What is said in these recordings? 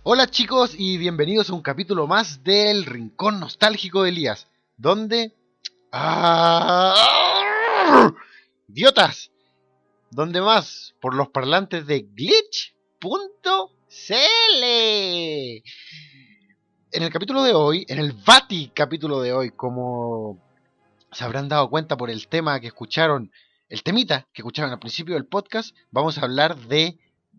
Hola chicos y bienvenidos a un capítulo más del Rincón Nostálgico de Elías, donde... ¡Ah! ¡Idiotas! ¿Dónde más? Por los parlantes de glitch.cl. En el capítulo de hoy, en el Vati capítulo de hoy, como se habrán dado cuenta por el tema que escucharon, el temita que escucharon al principio del podcast, vamos a hablar de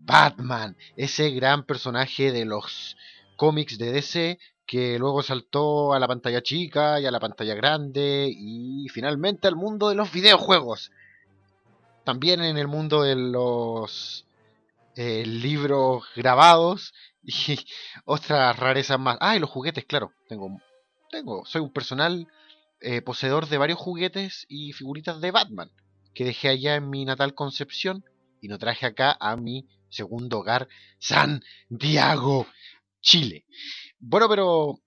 Batman, ese gran personaje de los cómics de DC que luego saltó a la pantalla chica y a la pantalla grande y finalmente al mundo de los videojuegos. También en el mundo de los libros grabados y otras rarezas más. Ah, y los juguetes, claro. Soy un personal poseedor de varios juguetes y figuritas de Batman que dejé allá en mi natal Concepción y lo traje acá a mi segundo hogar, Santiago, Chile. Bueno, pero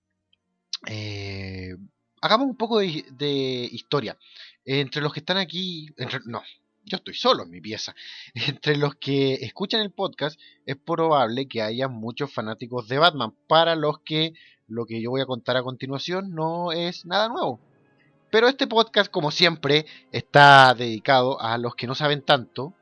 eh, hagamos un poco de historia. Entre los que están aquí, no, yo estoy solo en mi pieza. Entre los que escuchan el podcast, es probable que haya muchos fanáticos de Batman, para los que lo que yo voy a contar a continuación no es nada nuevo. Pero este podcast, como siempre, está dedicado a los que no saben tanto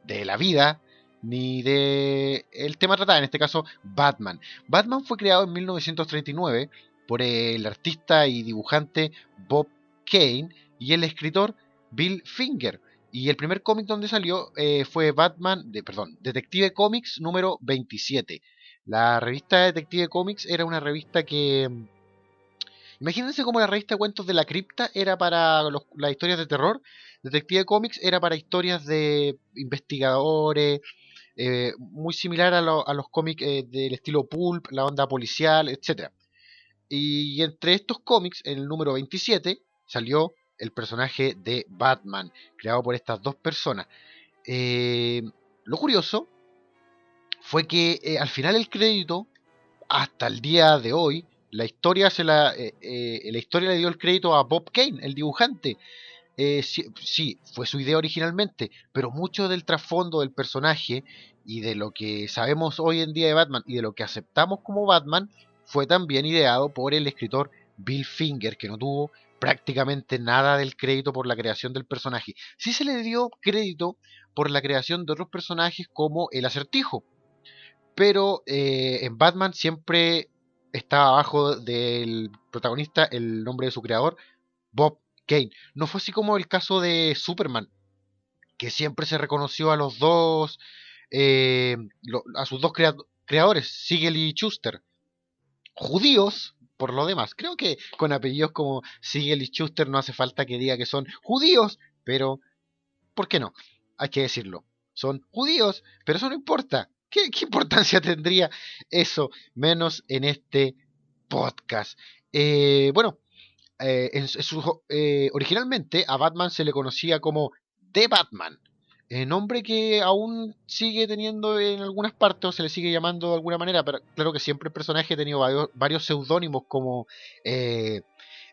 de la vida ni de el tema tratado, en este caso Batman. Batman fue creado en 1939 por el artista y dibujante Bob Kane y el escritor Bill Finger. Y el primer cómic donde salió fue Detective Comics número 27. La revista Detective Comics era una revista que... Imagínense como la revista de cuentos de la cripta era para las historias de terror. Detective Comics era para historias de investigadores, muy similar a los cómics del estilo pulp, la onda policial, etcétera. Y entre estos cómics, en el número 27, salió el personaje de Batman, creado por estas dos personas. Eh, lo curioso fue que al final el crédito, hasta el día de hoy, la historia le dio el crédito a Bob Kane, el dibujante. Sí, fue su idea originalmente, pero mucho del trasfondo del personaje y de lo que sabemos hoy en día de Batman y de lo que aceptamos como Batman fue también ideado por el escritor Bill Finger, que no tuvo prácticamente nada del crédito por la creación del personaje. Sí se le dio crédito por la creación de otros personajes como el Acertijo, pero en Batman siempre estaba abajo del protagonista el nombre de su creador, Bob Kane. No fue así como el caso de Superman, que siempre se reconoció a los dos, a sus dos creadores, Siegel y Schuster, judíos por lo demás. Creo que con apellidos como Siegel y Schuster no hace falta que diga que son judíos, pero ¿por qué no? Hay que decirlo. Son judíos, pero eso no importa. ¿Qué importancia tendría eso? Menos en este podcast. Bueno, originalmente a Batman se le conocía como The Batman, nombre que aún sigue teniendo en algunas partes o se le sigue llamando de alguna manera, pero claro que siempre el personaje ha tenido varios seudónimos como eh,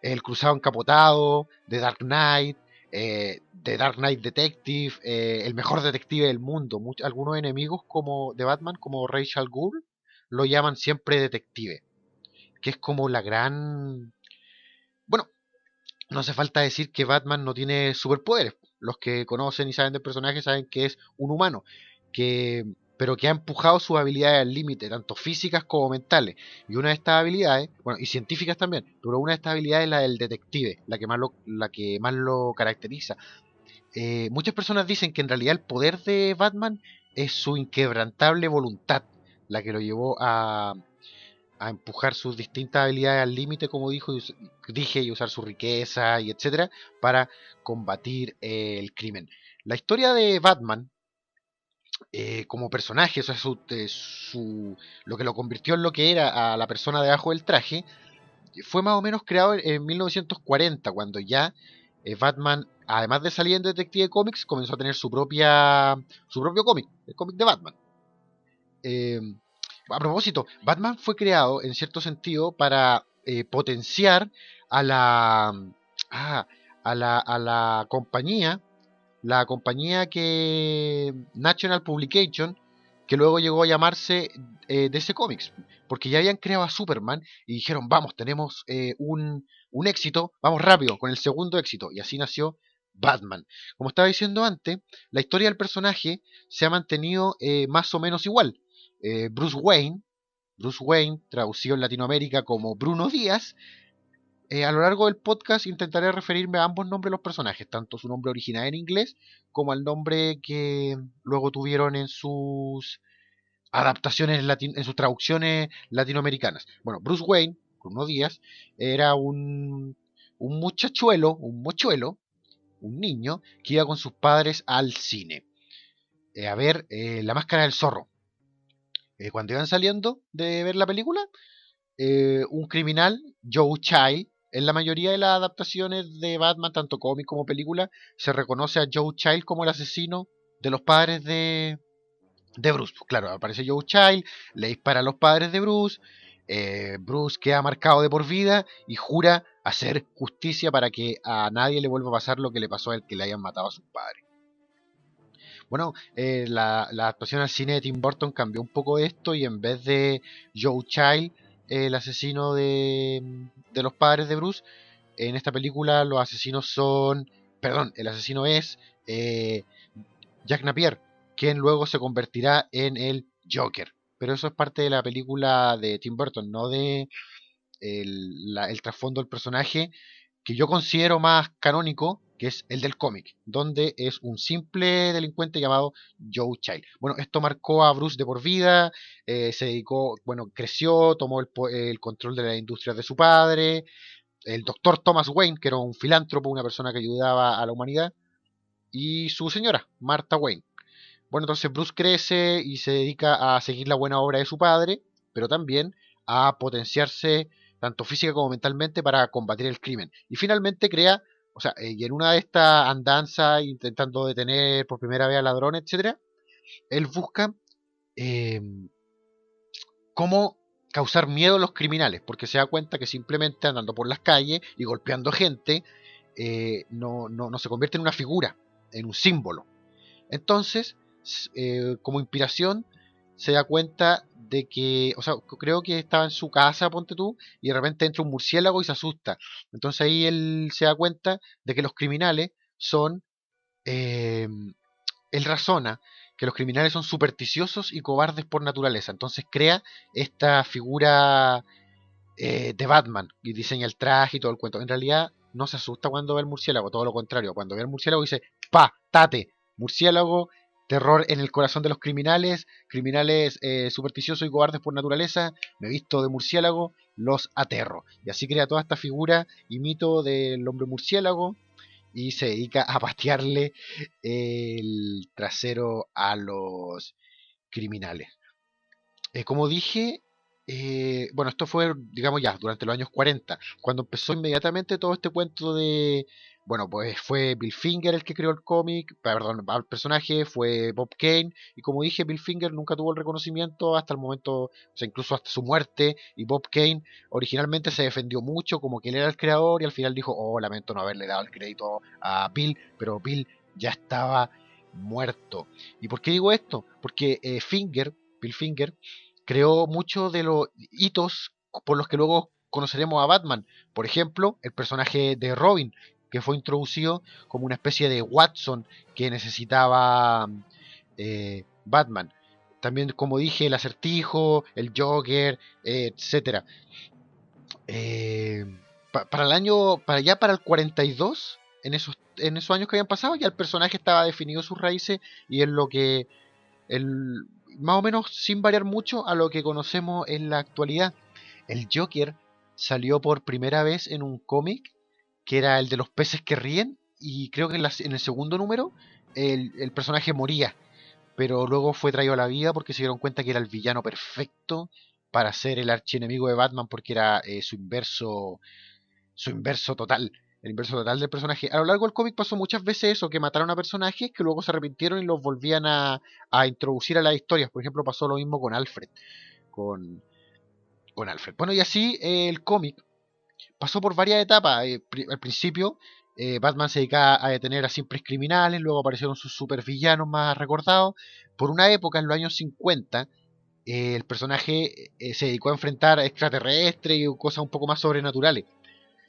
El Cruzado Encapotado, The Dark Knight, The Dark Knight Detective, el mejor detective del mundo. Algunos enemigos como de Batman, como Rachel al Ghul, lo llaman siempre detective, que es como la gran... Bueno, no hace falta decir que Batman no tiene superpoderes. Los que conocen y saben del personaje saben que es un humano, que, pero que ha empujado sus habilidades al límite, tanto físicas como mentales. Y una de estas habilidades, bueno, y científicas también, pero una de estas habilidades es la del detective, la que más lo caracteriza. Muchas personas dicen que en realidad el poder de Batman es su inquebrantable voluntad, la que lo llevó a empujar sus distintas habilidades al límite, como dije, y usar su riqueza y etcétera, para combatir el crimen. La historia de Batman como personaje, o sea, lo que lo convirtió en lo que era a la persona debajo del traje, fue más o menos creado en 1940, cuando ya Batman, además de salir en Detective Comics, comenzó a tener su propio cómic, el cómic de Batman. Eh, a propósito, Batman fue creado en cierto sentido para potenciar a ah, a la compañía que National Publication que luego llegó a llamarse DC Comics, porque ya habían creado a Superman y dijeron, vamos, tenemos un éxito, vamos rápido, con el segundo éxito, y así nació Batman. Como estaba diciendo antes, la historia del personaje se ha mantenido más o menos igual. Bruce Wayne, traducido en Latinoamérica como Bruno Díaz, a lo largo del podcast intentaré referirme a ambos nombres de los personajes, tanto su nombre original en inglés como al nombre que luego tuvieron en sus adaptaciones, en sus traducciones latinoamericanas. Bueno, Bruce Wayne, Bruno Díaz, era un muchachuelo, un mochuelo, un niño que iba con sus padres al cine a ver La Máscara del Zorro. Cuando iban saliendo de ver la película, un criminal, Joe Child, en la mayoría de las adaptaciones de Batman, tanto cómic como película, se reconoce a Joe Child como el asesino de los padres de Bruce. Claro, aparece Joe Child, le dispara a los padres de Bruce, Bruce queda marcado de por vida y jura hacer justicia para que a nadie le vuelva a pasar lo que le pasó a él, que le hayan matado a sus padres. Bueno, la adaptación al cine de Tim Burton cambió un poco esto y en vez de Joe Child, el asesino de los padres de Bruce, en esta película los asesinos son, perdón, el asesino es Jack Napier, quien luego se convertirá en el Joker. Pero eso es parte de la película de Tim Burton, no de el trasfondo del personaje que yo considero más canónico, que es el del cómic, donde es un simple delincuente llamado Joe Child. Bueno, esto marcó a Bruce de por vida, se dedicó, bueno, creció, tomó el control de la industria de su padre, el doctor Thomas Wayne, que era un filántropo, una persona que ayudaba a la humanidad, y su señora, Martha Wayne. Bueno, entonces Bruce crece y se dedica a seguir la buena obra de su padre, pero también a potenciarse tanto física como mentalmente para combatir el crimen. Y finalmente crea, o sea, y en una de estas andanzas intentando detener por primera vez a ladrones, etcétera, él busca eh, cómo causar miedo a los criminales, porque se da cuenta que simplemente andando por las calles y golpeando gente no se convierte en una figura, en un símbolo. Entonces, como inspiración, se da cuenta de que, o sea, creo que estaba en su casa, ponte tú, y de repente entra un murciélago y se asusta. Entonces ahí él se da cuenta de que los criminales son, eh, él razona que los criminales son supersticiosos y cobardes por naturaleza. Entonces crea esta figura de Batman y diseña el traje y todo el cuento. En realidad no se asusta cuando ve el murciélago, todo lo contrario. Cuando ve el murciélago dice, pa, tate, murciélago, terror en el corazón de los criminales, criminales supersticiosos y cobardes por naturaleza, me visto de murciélago, los aterro. Y así crea toda esta figura y mito del hombre murciélago y se dedica a patearle el trasero a los criminales. Como dije, bueno, esto fue, digamos ya, durante los años 40, cuando empezó inmediatamente todo este cuento de, bueno, pues fue Bill Finger el que creó el cómic, perdón, el personaje fue Bob Kane, y como dije, Bill Finger nunca tuvo el reconocimiento hasta el momento, o sea, incluso hasta su muerte, y Bob Kane originalmente se defendió mucho como que él era el creador, y al final dijo, oh, lamento no haberle dado el crédito a Bill, pero Bill ya estaba muerto. ¿Y por qué digo esto? Porque Bill Finger, creó muchos de los hitos por los que luego conoceremos a Batman. Por ejemplo, el personaje de Robin, que fue introducido como una especie de Watson que necesitaba Batman. También, como dije, el acertijo, el Joker, etcétera. Eh, para el año, para el 42, en esos años que habían pasado, ya el personaje estaba definido sus raíces y es lo que el, más o menos sin variar mucho a lo que conocemos en la actualidad. El Joker salió por primera vez en un cómic que era el de los peces que ríen y creo que en el segundo número el personaje moría, pero luego fue traído a la vida porque se dieron cuenta que era el villano perfecto para ser el archienemigo de Batman porque era su inverso total, el inverso total del personaje. A lo largo del cómic pasó muchas veces eso, que mataron a personajes que luego se arrepintieron y los volvían a introducir a las historias. Por ejemplo, pasó lo mismo con Alfred. Con, con Alfred. Bueno, y así el cómic pasó por varias etapas. Al principio Batman se dedicaba a detener a simples criminales, luego aparecieron sus supervillanos más recordados. Por una época, en los años 50, el personaje se dedicó a enfrentar a extraterrestres y cosas un poco más sobrenaturales.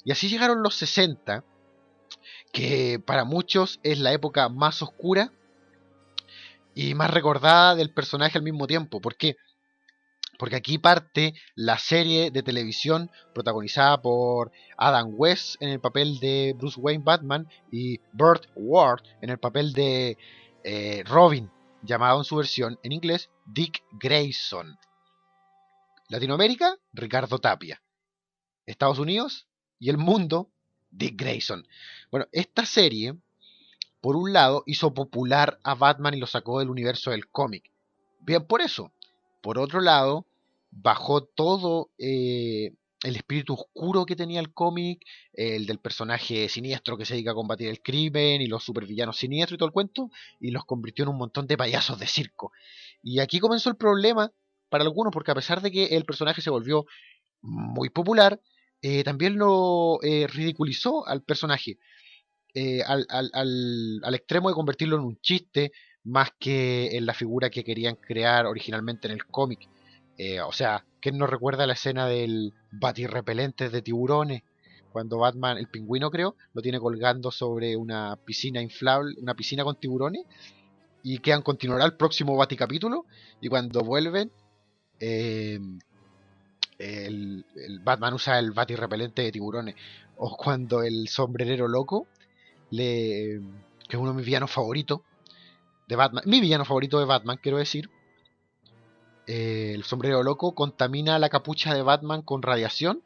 Y así llegaron los 60, que para muchos es la época más oscura y más recordada del personaje al mismo tiempo. ¿Por qué? Porque aquí parte la serie de televisión protagonizada por Adam West en el papel de Bruce Wayne Batman y Burt Ward en el papel de Robin, llamado en su versión en inglés Dick Grayson. Latinoamérica, Ricardo Tapia. Estados Unidos y el mundo, Dick Grayson. Bueno, esta serie, por un lado, hizo popular a Batman y lo sacó del universo del cómic. Bien por eso. Por otro lado, bajó todo el espíritu oscuro que tenía el cómic, el del personaje siniestro que se dedica a combatir el crimen y los supervillanos siniestros y todo el cuento, y los convirtió en un montón de payasos de circo. Y aquí comenzó el problema para algunos, porque a pesar de que el personaje se volvió muy popular, también lo ridiculizó al personaje, al extremo de convertirlo en un chiste más que en la figura que querían crear originalmente en el cómic. O sea, ¿quién no recuerda la escena del batirrepelente de tiburones? Cuando Batman, el pingüino creo, lo tiene colgando sobre una piscina inflable, una piscina con tiburones, y quedan continuará el próximo Baticapítulo, y cuando vuelven, eh, el Batman usa el batirrepelente de tiburones. O cuando el sombrerero loco, que es uno de mis villanos favoritos de Batman, mi villano favorito de Batman, quiero decir, el sombrero loco contamina la capucha de Batman con radiación,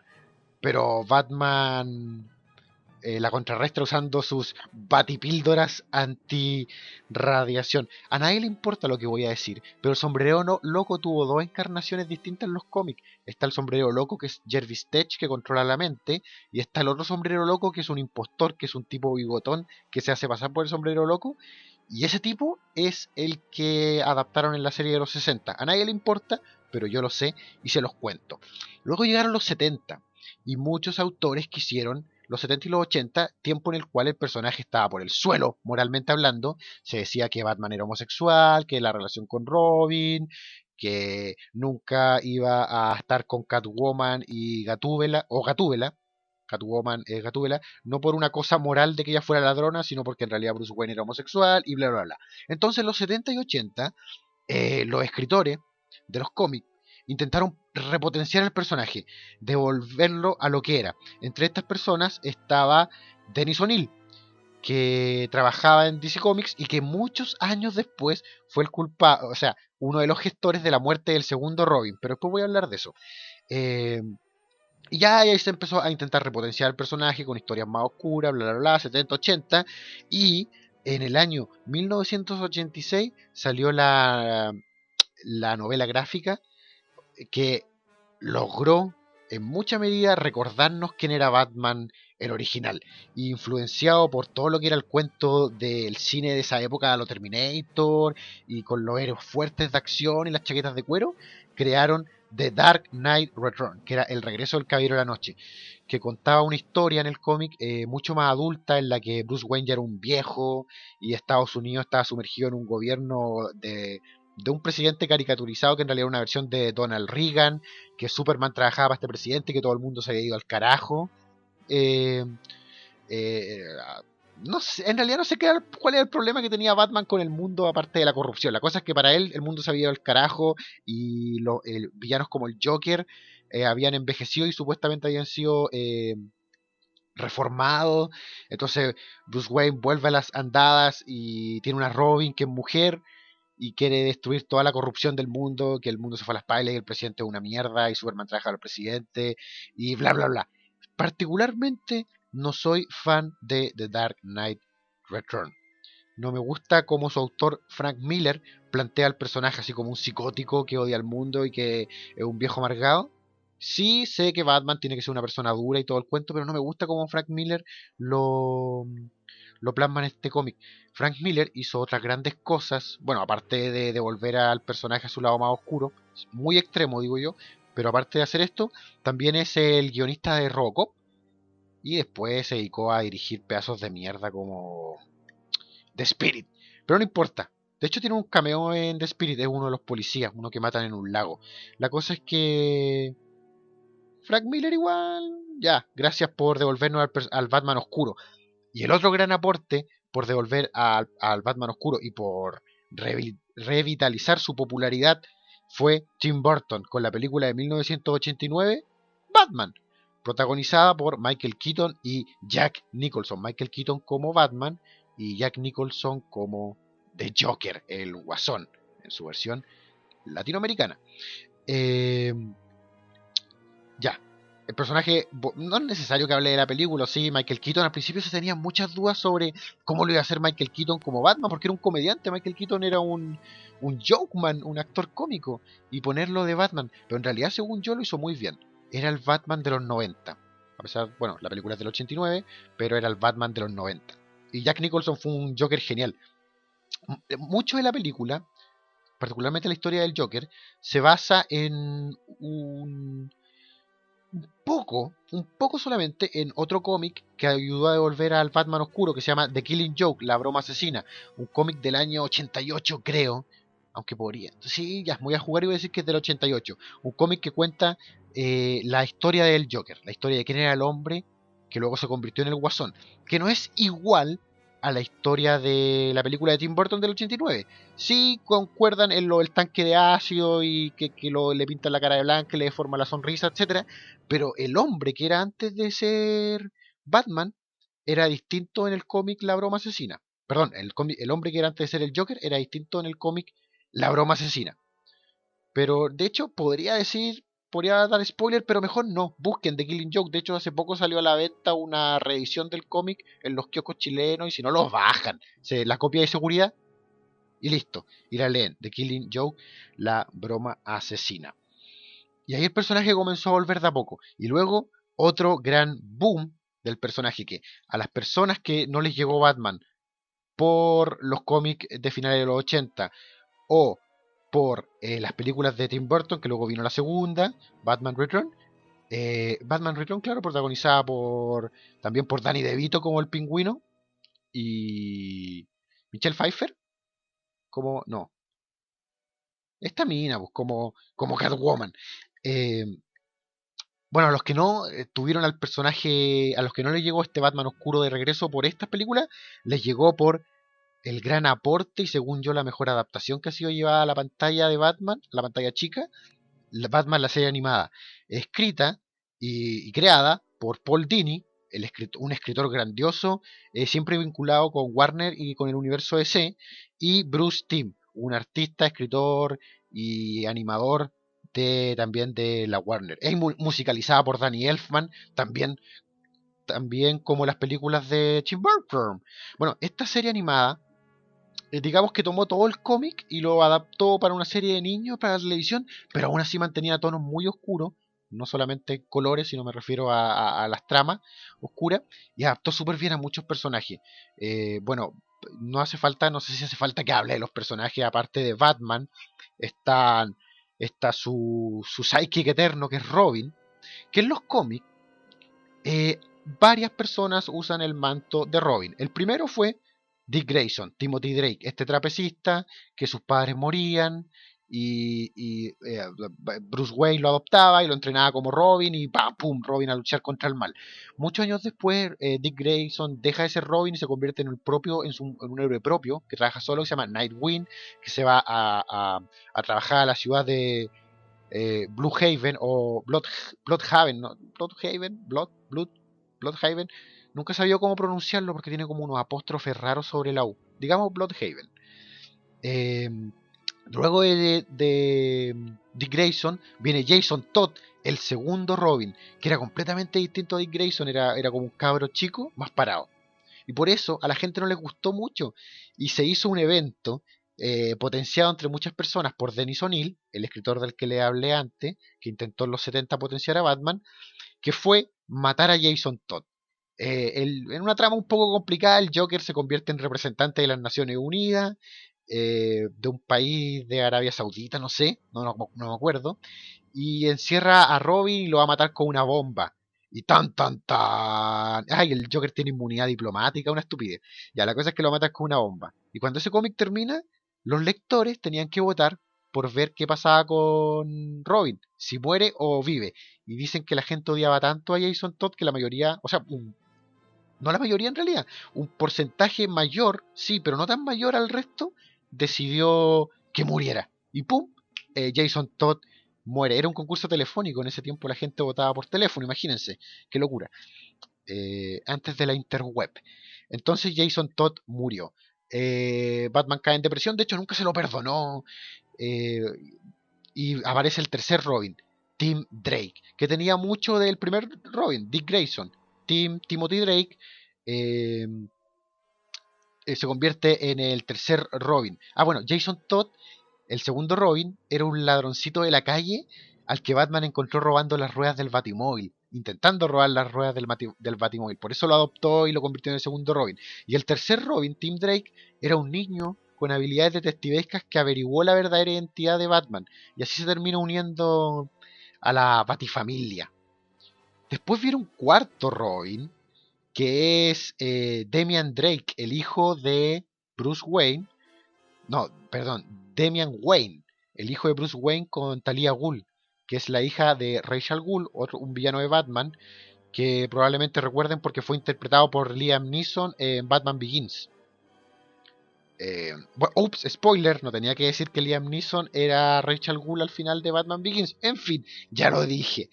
pero Batman la contrarrestra usando sus batipíldoras anti-radiación. A nadie le importa lo que voy a decir, pero el sombrero loco tuvo dos encarnaciones distintas en los cómics. Está el sombrero loco, que es Jervis Tech, que controla la mente, y está el otro sombrero loco, que es un impostor, que es un tipo bigotón, que se hace pasar por el sombrero loco, y ese tipo es el que adaptaron en la serie de los 60. A nadie le importa, pero yo lo sé y se los cuento. Luego llegaron los 70, y muchos autores quisieron los 70 y los 80, tiempo en el cual el personaje estaba por el suelo, moralmente hablando. Se decía que Batman era homosexual, que la relación con Robin, que nunca iba a estar con Catwoman y Gatúbela, o Gatúbela, Catwoman es Gatúbela, no por una cosa moral de que ella fuera ladrona, sino porque en realidad Bruce Wayne era homosexual y bla, bla, bla. Entonces, los 70 y 80, los escritores de los cómics intentaron repotenciar el personaje, devolverlo a lo que era. Entre estas personas estaba Dennis O'Neil, que trabajaba en DC Comics y que muchos años después fue el culpable, o sea, uno de los gestores de la muerte del segundo Robin, pero después voy a hablar de eso. Eh, y ya ahí se empezó a intentar repotenciar el personaje con historias más oscuras, bla, bla, bla, 70, 80, y en el año 1986 salió la novela gráfica que logró en mucha medida recordarnos quién era Batman el original, influenciado por todo lo que era el cuento del cine de esa época, lo Terminator, y con los héroes fuertes de acción y las chaquetas de cuero, crearon The Dark Knight Return, que era el regreso del Caballero de la Noche, que contaba una historia en el cómic mucho más adulta, en la que Bruce Wayne ya era un viejo y Estados Unidos estaba sumergido en un gobierno de un presidente caricaturizado que en realidad era una versión de Donald Reagan, que Superman trabajaba para este presidente, que todo el mundo se había ido al carajo. Eh, eh, no sé, en realidad no sé cuál era el problema que tenía Batman con el mundo aparte de la corrupción. La cosa es que para él el mundo se había ido al carajo y los villanos como el Joker habían envejecido y supuestamente habían sido reformados. Entonces Bruce Wayne vuelve a las andadas y tiene una Robin que es mujer y quiere destruir toda la corrupción del mundo, que el mundo se fue a las pailas y el presidente es una mierda y Superman trabaja al presidente y bla bla bla. Particularmente no soy fan de The Dark Knight Return. No me gusta cómo su autor Frank Miller plantea al personaje así como un psicótico que odia al mundo y que es un viejo amargado. Sí sé que Batman tiene que ser una persona dura y todo el cuento, pero no me gusta cómo Frank Miller lo, lo plasma en este cómic. Frank Miller hizo otras grandes cosas, bueno, aparte de devolver al personaje a su lado más oscuro, muy extremo digo yo, pero aparte de hacer esto, también es el guionista de Robocop, y después se dedicó a dirigir pedazos de mierda como The Spirit. Pero no importa. De hecho tiene un cameo en The Spirit, es uno de los policías, uno que matan en un lago. La cosa es que Frank Miller igual, ya, gracias por devolvernos al Batman oscuro. Y el otro gran aporte por devolver al Batman oscuro y por revitalizar su popularidad fue Tim Burton con la película de 1989, Batman, protagonizada por Michael Keaton y Jack Nicholson. Michael Keaton como Batman y Jack Nicholson como The Joker, el Guasón, en su versión latinoamericana. Eh, ya, el personaje, no es necesario que hable de la película, sí, Michael Keaton al principio se tenían muchas dudas sobre cómo lo iba a hacer Michael Keaton como Batman, porque era un comediante, Michael Keaton era un jokeman, un actor cómico, y ponerlo de Batman, pero en realidad según yo lo hizo muy bien, era el Batman de los 90, a pesar, bueno, la película es del 89, pero era el Batman de los 90, y Jack Nicholson fue un Joker genial. Mucho de la película, particularmente la historia del Joker, se basa en un poco solamente en otro cómic que ayudó a devolver al Batman oscuro que se llama The Killing Joke, la broma asesina, un cómic del año 88 creo, aunque podría, sí, ya voy a jugar y voy a decir que es del 88, un cómic que cuenta la historia del Joker, la historia de quién era el hombre que luego se convirtió en el Guasón, que no es igual a la historia de la película de Tim Burton del 89. Sí concuerdan en lo del tanque de ácido y que le pintan la cara de blanca, le deforma la sonrisa, etcétera, pero el hombre que era antes de ser Batman era distinto en el cómic La Broma Asesina. Perdón, el hombre que era antes de ser el Joker era distinto en el cómic La Broma Asesina. Pero de hecho podría dar spoiler, pero mejor no. Busquen The Killing Joke. De hecho, hace poco salió a la venta una reedición del cómic en los kioscos chilenos y si no los bajan. La copia de seguridad y listo. Y la leen. The Killing Joke, La Broma Asesina. Y ahí el personaje comenzó a volver de a poco. Y luego otro gran boom del personaje que a las personas que no les llegó Batman por los cómics de finales de los 80 o por las películas de Tim Burton, que luego vino la segunda, Batman Return. Batman Return, claro, protagonizada también por Danny DeVito como el pingüino y Michelle Pfeiffer como, no, esta mina, pues, como Catwoman. Eh, Bueno, a los que no tuvieron al personaje, a los que no les llegó este Batman oscuro de regreso por estas películas, les llegó por el gran aporte y según yo la mejor adaptación que ha sido llevada a la pantalla de Batman, la pantalla chica, Batman la serie animada, escrita y creada por Paul Dini, un escritor grandioso, siempre vinculado con Warner y con el universo DC, y Bruce Timm, un artista, escritor y animador también de la Warner. Es musicalizada por Danny Elfman, también como las películas de Tim Burton. Bueno, esta serie animada digamos que tomó todo el cómic y lo adaptó para una serie de niños, para la televisión, pero aún así mantenía tonos muy oscuros, no solamente colores, sino me refiero a las tramas oscuras, y adaptó súper bien a muchos personajes. Bueno, no hace falta, no sé si hace falta que hable de los personajes, aparte de Batman, están, está su sidekick eterno, que es Robin, que en los cómics varias personas usan el manto de Robin. El primero fue Dick Grayson, Timothy Drake, este trapecista que sus padres morían y Bruce Wayne lo adoptaba y lo entrenaba como Robin y ¡pam! ¡Pum! Robin a luchar contra el mal. Muchos años después, Dick Grayson deja de ser Robin y se convierte en un héroe propio que trabaja solo, que se llama Nightwing, que se va a trabajar a la ciudad de Blue Haven o Bloodhaven, ¿no? Bloodhaven. Nunca sabía cómo pronunciarlo porque tiene como unos apóstrofes raros sobre la U. Digamos Bloodhaven. Eh, Luego de Dick Grayson viene Jason Todd, el segundo Robin, que era completamente distinto a Dick Grayson, era como un cabro chico más parado. Y por eso a la gente no les gustó mucho. Y se hizo un evento potenciado entre muchas personas por Dennis O'Neil, el escritor del que le hablé antes, que intentó en los 70 potenciar a Batman, que fue matar a Jason Todd. En una trama un poco complicada, el Joker se convierte en representante de las Naciones Unidas, de un país de Arabia Saudita, no me acuerdo, y encierra a Robin y lo va a matar con una bomba. Y tan, tan, tan. Ay, el Joker tiene inmunidad diplomática, una estupidez. Ya, la cosa es que lo matas con una bomba. Y cuando ese cómic termina, los lectores tenían que votar por ver qué pasaba con Robin, si muere o vive. Y dicen que la gente odiaba tanto a Jason Todd que la mayoría, o sea, no la mayoría en realidad, un porcentaje mayor, sí, pero no tan mayor al resto, decidió que muriera. Y ¡pum! Jason Todd muere. Era un concurso telefónico, en ese tiempo la gente votaba por teléfono, imagínense, qué locura. Antes de la interweb. Entonces Jason Todd murió. Batman cae en depresión, de hecho nunca se lo perdonó. eh, y aparece el tercer Robin, Tim Drake, que tenía mucho del primer Robin, Dick Grayson. Timothy Drake eh, se convierte en el tercer Robin. Ah, bueno, Jason Todd, el segundo Robin, era un ladroncito de la calle al que Batman encontró robando las ruedas del Batimóvil, intentando robar las ruedas del Batimóvil. Por eso lo adoptó y lo convirtió en el segundo Robin. Y el tercer Robin, Tim Drake, era un niño con habilidades detectivescas que averiguó la verdadera identidad de Batman. Y así se termina uniendo a la Batifamilia. Después viene un cuarto Robin, que es Damian Drake, el hijo de Bruce Wayne. No, perdón, Damian Wayne, el hijo de Bruce Wayne con Talia Ghul, que es la hija de Rachel Ghul, un villano de Batman, que probablemente recuerden porque fue interpretado por Liam Neeson en Batman Begins. Bueno, ups, spoiler, no tenía que decir que Liam Neeson era Rachel Ghul al final de Batman Begins. En fin, ya lo dije.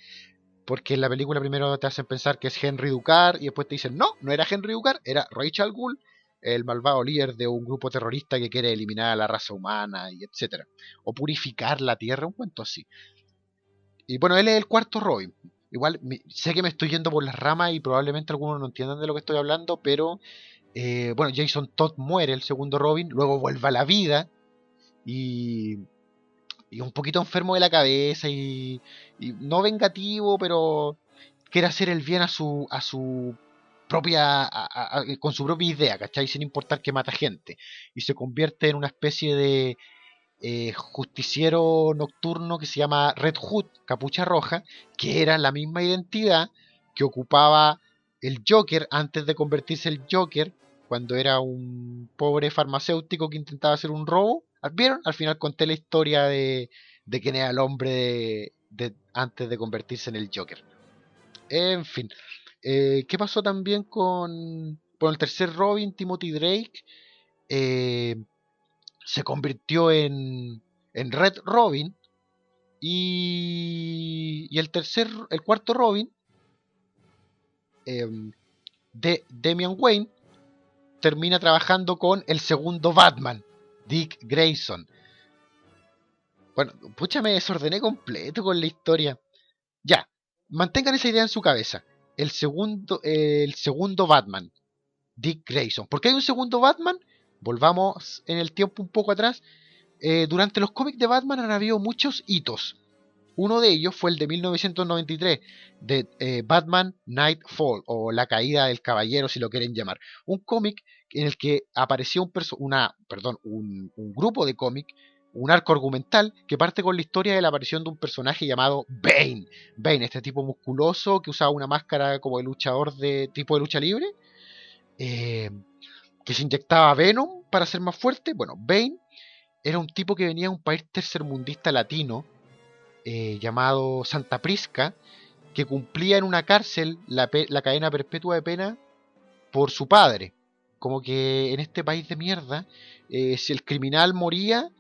Porque en la película primero te hacen pensar que es Henry Ducar y después te dicen, no, no era Henry Ducar, era Rachel Ghul, el malvado líder de un grupo terrorista que quiere eliminar a la raza humana y etcétera. O purificar la Tierra, un cuento así. Y bueno, él es el cuarto Robin. Igual sé que me estoy yendo por las ramas y probablemente algunos no entiendan de lo que estoy hablando, pero bueno, Jason Todd muere, el segundo Robin, luego vuelve a la vida y un poquito enfermo de la cabeza y no vengativo, pero quiere hacer el bien a su propia, con su propia idea, ¿cachai? Sin importar que mata gente. Y se convierte en una especie de justiciero nocturno que se llama Red Hood, Capucha Roja, que era la misma identidad que ocupaba el Joker antes de convertirse el Joker cuando era un pobre farmacéutico que intentaba hacer un robo. ¿Vieron? Al final conté la historia de quién era el hombre antes de convertirse en el Joker. En fin, ¿qué pasó también con el tercer Robin, Timothy Drake? Eh, Se convirtió en Red Robin y el cuarto Robin, eh, de Damian Wayne, termina trabajando con el segundo Batman, Dick Grayson. Bueno, pucha, me desordené completo con la historia. Ya, mantengan esa idea en su cabeza. El segundo Batman, Dick Grayson. ¿Por qué hay un segundo Batman? Volvamos en el tiempo un poco atrás. Durante los cómics de Batman han habido muchos hitos. Uno de ellos fue el de 1993, de Batman Nightfall, o La Caída del Caballero, si lo quieren llamar. Un cómic en el que apareció un grupo de cómic, un arco argumental, que parte con la historia de la aparición de un personaje llamado Bane. Bane, este tipo musculoso que usaba una máscara como de luchador de tipo de lucha libre, eh, que se inyectaba Venom para ser más fuerte. Bueno, Bane era un tipo que venía de un país tercermundista latino llamado Santa Prisca, que cumplía en una cárcel la cadena perpetua de pena por su padre. Como que en este país de mierda, si el criminal moría,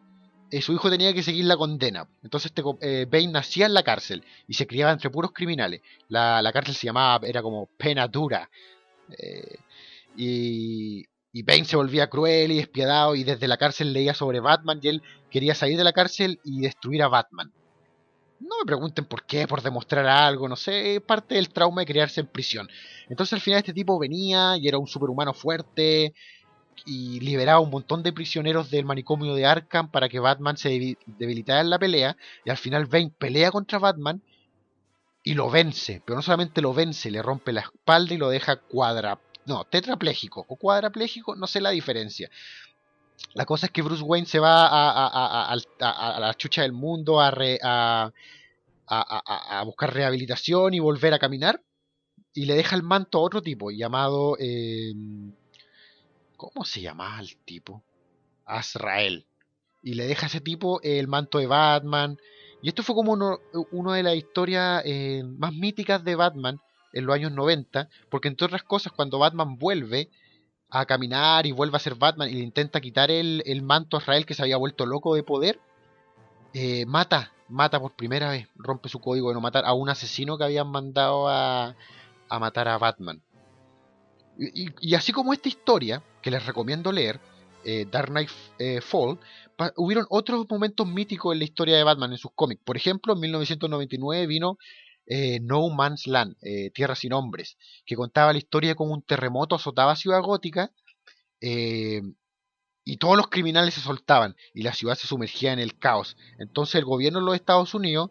su hijo tenía que seguir la condena. Entonces Bane nacía en la cárcel y se criaba entre puros criminales. La cárcel se llamaba, era como pena dura. Eh, y Bane se volvía cruel y despiadado y desde la cárcel leía sobre Batman y él quería salir de la cárcel y destruir a Batman. No me pregunten por qué, por demostrar algo, no sé, es parte del trauma de criarse en prisión. Entonces al final este tipo venía y era un superhumano fuerte y liberaba un montón de prisioneros del manicomio de Arkham para que Batman se debilitara en la pelea. Y al final Bane pelea contra Batman y lo vence, pero no solamente lo vence, le rompe la espalda y lo deja tetrapléjico o cuadrapléjico, no sé la diferencia. La cosa es que Bruce Wayne se va a la chucha del mundo a buscar rehabilitación y volver a caminar. y le deja el manto a otro tipo llamado... ¿cómo se llamaba el tipo? Azrael. Y le deja a ese tipo el manto de Batman. Y esto fue como uno de las historias más míticas de Batman en los años 90, porque entre otras cosas, cuando Batman vuelve a caminar y vuelve a ser Batman y le intenta quitar el manto a Azrael, que se había vuelto loco de poder, mata por primera vez, rompe su código de no matar a un asesino que habían mandado a matar a Batman. Y así como esta historia, que les recomiendo leer, Dark Knight Fall, hubieron otros momentos míticos en la historia de Batman en sus cómics. Por ejemplo, en 1999 vino No Man's Land, Tierra sin Hombres, que contaba la historia de cómo un terremoto azotaba Ciudad Gótica, eh, y todos los criminales se soltaban y la ciudad se sumergía en el caos. Entonces el gobierno de los Estados Unidos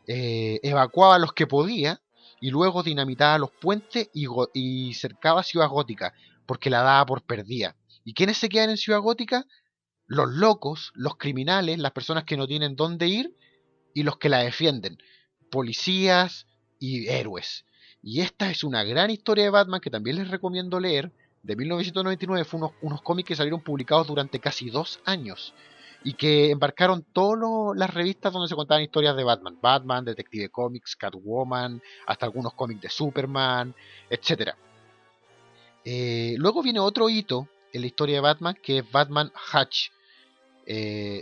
evacuaba a los que podía y luego dinamitaba los puentes y cercaba Ciudad Gótica porque la daba por perdida. ¿Y quiénes se quedan en Ciudad Gótica? Los locos, los criminales, las personas que no tienen dónde ir y los que la defienden, policías y héroes. Y esta es una gran historia de Batman que también les recomiendo leer. De 1999 fue unos cómics que salieron publicados durante casi 2 años y que embarcaron todas las revistas donde se contaban historias de Batman. Batman, Detective Comics, Catwoman, hasta algunos cómics de Superman, etc. Luego viene otro hito en la historia de Batman, que es Batman Hatch,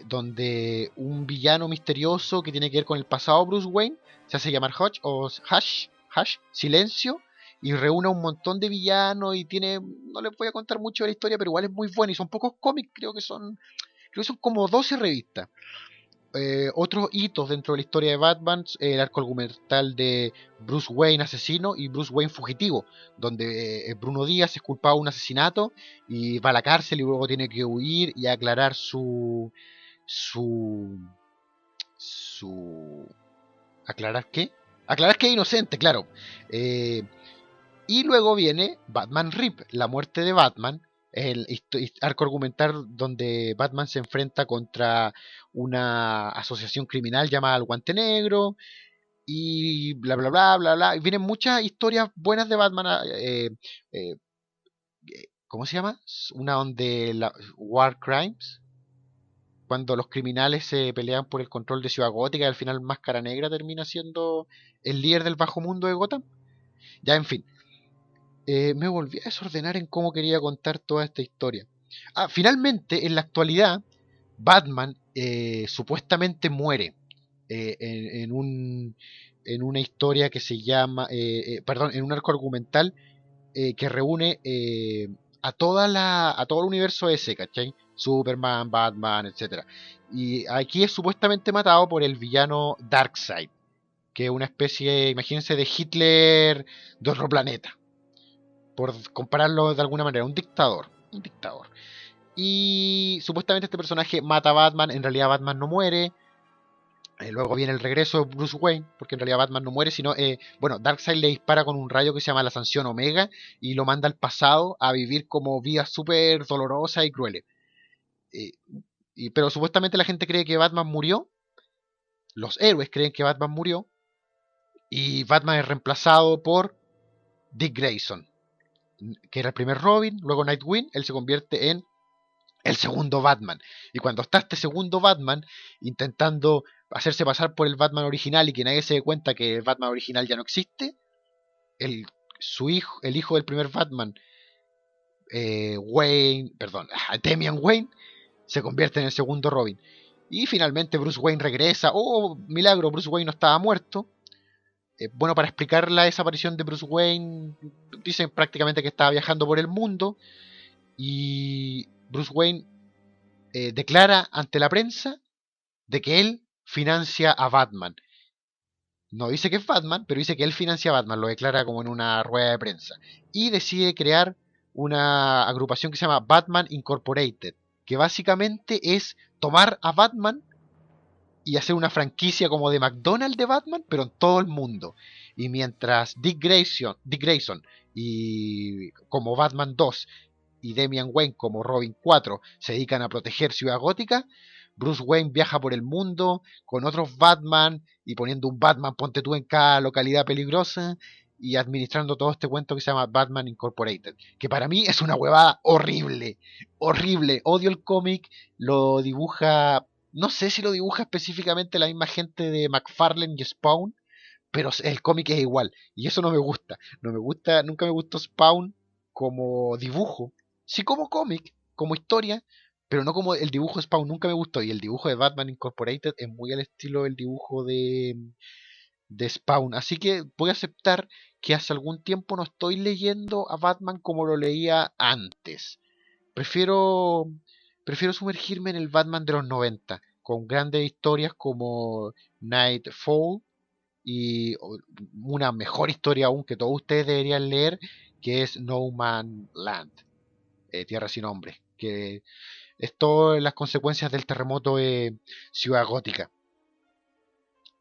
donde un villano misterioso que tiene que ver con el pasado Bruce Wayne se hace llamar Hodge o Hash, Silencio, y reúne a un montón de villanos y tiene, no les voy a contar mucho de la historia, pero igual es muy bueno y son pocos cómics, creo que son como 12 revistas. Otros hitos dentro de la historia de Batman, el arco argumental de Bruce Wayne asesino y Bruce Wayne fugitivo, donde Bruno Díaz es culpado de un asesinato y va a la cárcel y luego tiene que huir y aclarar su su aclarar qué, aclarar que es inocente, claro. Eh, y luego viene Batman Rip, la muerte de Batman, el arco argumental donde Batman se enfrenta contra una asociación criminal llamada El Guante Negro y bla bla bla bla bla. Y vienen muchas historias buenas de Batman. Eh, ¿Cómo se llama? Una donde la War Crimes, cuando los criminales se pelean por el control de Ciudad Gótica y al final Máscara Negra termina siendo el líder del bajo mundo de Gotham. Ya, en fin. Me volví a desordenar en cómo quería contar toda esta historia. Finalmente, en la actualidad, Batman supuestamente muere en una historia que se llama, perdón, en un arco argumental que reúne a todo el universo ese, ¿cachai? Superman, Batman, etcétera. Y aquí es supuestamente matado por el villano Darkseid, que es una especie, imagínense, de Hitler de otro planeta, por compararlo de alguna manera, un dictador, un dictador. Y supuestamente este personaje mata a Batman, en realidad Batman no muere. Luego viene el regreso de Bruce Wayne, porque en realidad Batman no muere, sino, bueno, Darkseid le dispara con un rayo que se llama la Sanción Omega y lo manda al pasado a vivir como vidas súper dolorosas y crueles. Eh, pero supuestamente la gente cree que Batman murió, los héroes creen que Batman murió, y Batman es reemplazado por Dick Grayson, que era el primer Robin, luego Nightwing, él se convierte en el segundo Batman. Y cuando está este segundo Batman intentando hacerse pasar por el Batman original y que nadie se dé cuenta que el Batman original ya no existe, el hijo del primer Batman, Wayne, perdón, Damian Wayne, se convierte en el segundo Robin. Y finalmente Bruce Wayne regresa. Oh, milagro, Bruce Wayne no estaba muerto. Bueno, para explicar la desaparición de Bruce Wayne, dicen prácticamente que estaba viajando por el mundo y Bruce Wayne declara ante la prensa de que él financia a Batman. No dice que es Batman, pero dice que él financia a Batman, lo declara como en una rueda de prensa. Y decide crear una agrupación que se llama Batman Incorporated, que básicamente es tomar a Batman y hacer una franquicia como de McDonald's de Batman, pero en todo el mundo. Y mientras Dick Grayson y como Batman 2 y Damian Wayne como Robin 4 se dedican a proteger Ciudad Gótica, Bruce Wayne viaja por el mundo con otros Batman y poniendo un Batman, ponte tú, en cada localidad peligrosa y administrando todo este cuento que se llama Batman Incorporated, que para mí es una huevada horrible, horrible. Odio el cómic, lo dibuja, no sé si lo dibuja específicamente la misma gente de McFarlane y Spawn, pero el cómic es igual, y eso no me gusta. No me gusta, nunca me gustó Spawn como dibujo, sí como cómic, como historia, pero no como el dibujo de Spawn, nunca me gustó. Y el dibujo de Batman Incorporated es muy al estilo del dibujo de Spawn. Así que voy a aceptar que hace algún tiempo no estoy leyendo a Batman como lo leía antes. Prefiero, prefiero sumergirme en el Batman de los 90, con grandes historias como Nightfall y una mejor historia aún que todos ustedes deberían leer, que es No Man Land, Tierra sin Nombre, que es todas las consecuencias del terremoto de Ciudad Gótica.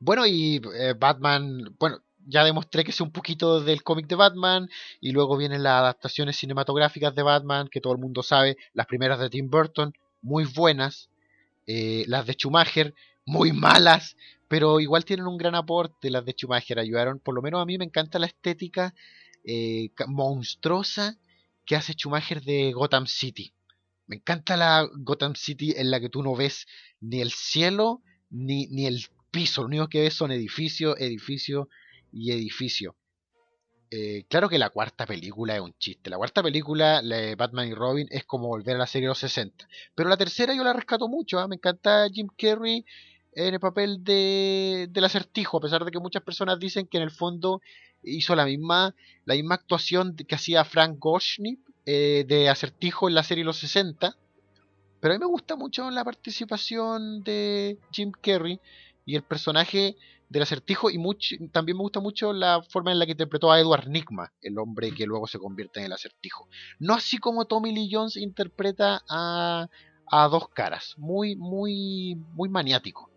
Bueno, y Batman, bueno, ya demostré que sé un poquito del cómic de Batman, y luego vienen las adaptaciones cinematográficas de Batman, que todo el mundo sabe, las primeras de Tim Burton, muy buenas, las de Schumacher, muy malas, pero igual tienen un gran aporte. Las de Schumacher ayudaron, por lo menos a mí me encanta la estética monstruosa que hace Schumacher de Gotham City. Me encanta la Gotham City en la que tú no ves ni el cielo ni el piso. Lo único que ves son edificios, edificios y edificios. Claro que la cuarta película es un chiste. La cuarta película, la de Batman y Robin, es como volver a la serie de los 60. Pero la tercera yo la rescato mucho. Me encanta Jim Carrey en el papel del acertijo, a pesar de que muchas personas dicen que en el fondo hizo la misma actuación que hacía Frank Gorshin de acertijo en la serie de los 60. Pero a mí me gusta mucho la participación de Jim Carrey y el personaje del acertijo, y también me gusta mucho la forma en la que interpretó a Edward Nygma, el hombre que luego se convierte en el acertijo. No así como Tommy Lee Jones interpreta a Dos Caras, muy maniático.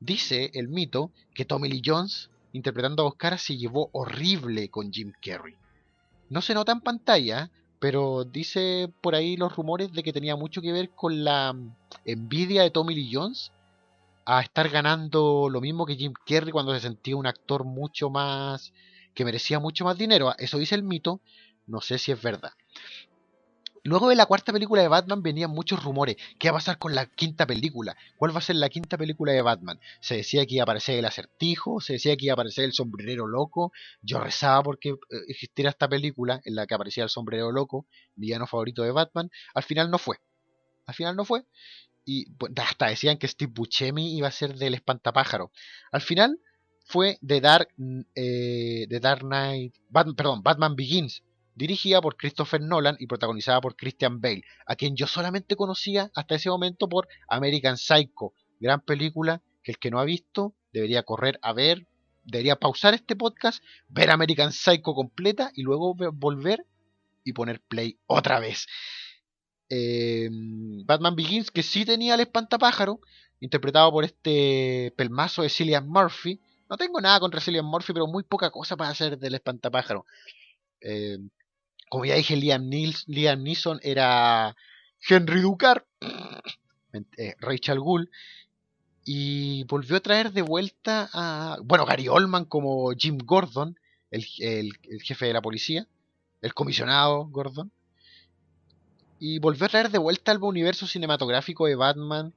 Dice el mito que Tommy Lee Jones, interpretando a Dos Caras, se llevó horrible con Jim Carrey. No se nota en pantalla, pero dice por ahí los rumores de que tenía mucho que ver con la envidia de Tommy Lee Jones a estar ganando lo mismo que Jim Carrey cuando se sentía un actor mucho más, que merecía mucho más dinero. Eso dice el mito, no sé si es verdad. Luego de la cuarta película de Batman venían muchos rumores. ¿Qué va a pasar con la quinta película? ¿Cuál va a ser la quinta película de Batman? Se decía que iba a aparecer el acertijo, se decía que iba a aparecer el sombrerero loco. Yo rezaba porque existiera esta película en la que aparecía el sombrerero loco, villano favorito de Batman. Al final no fue. Al final no fue. Y pues, hasta decían que Steve Buscemi iba a ser del espantapájaro. Al final fue The Dark Knight, Batman Begins, dirigida por Christopher Nolan y protagonizada por Christian Bale, a quien yo solamente conocía hasta ese momento por American Psycho, gran película que el que no ha visto debería correr a ver, debería pausar este podcast, ver American Psycho completa y luego volver y poner play otra vez. Batman Begins, que sí tenía el espantapájaro, interpretado por este pelmazo de Cillian Murphy. No tengo nada contra Cillian Murphy, pero muy poca cosa para hacer del espantapájaro. Eh, Como ya dije, Liam Neeson era Henry Ducar, Rachel Gould, y volvió a traer de vuelta a, bueno, Gary Oldman como Jim Gordon, el jefe de la policía, el comisionado Gordon, y volvió a traer de vuelta al universo cinematográfico de Batman.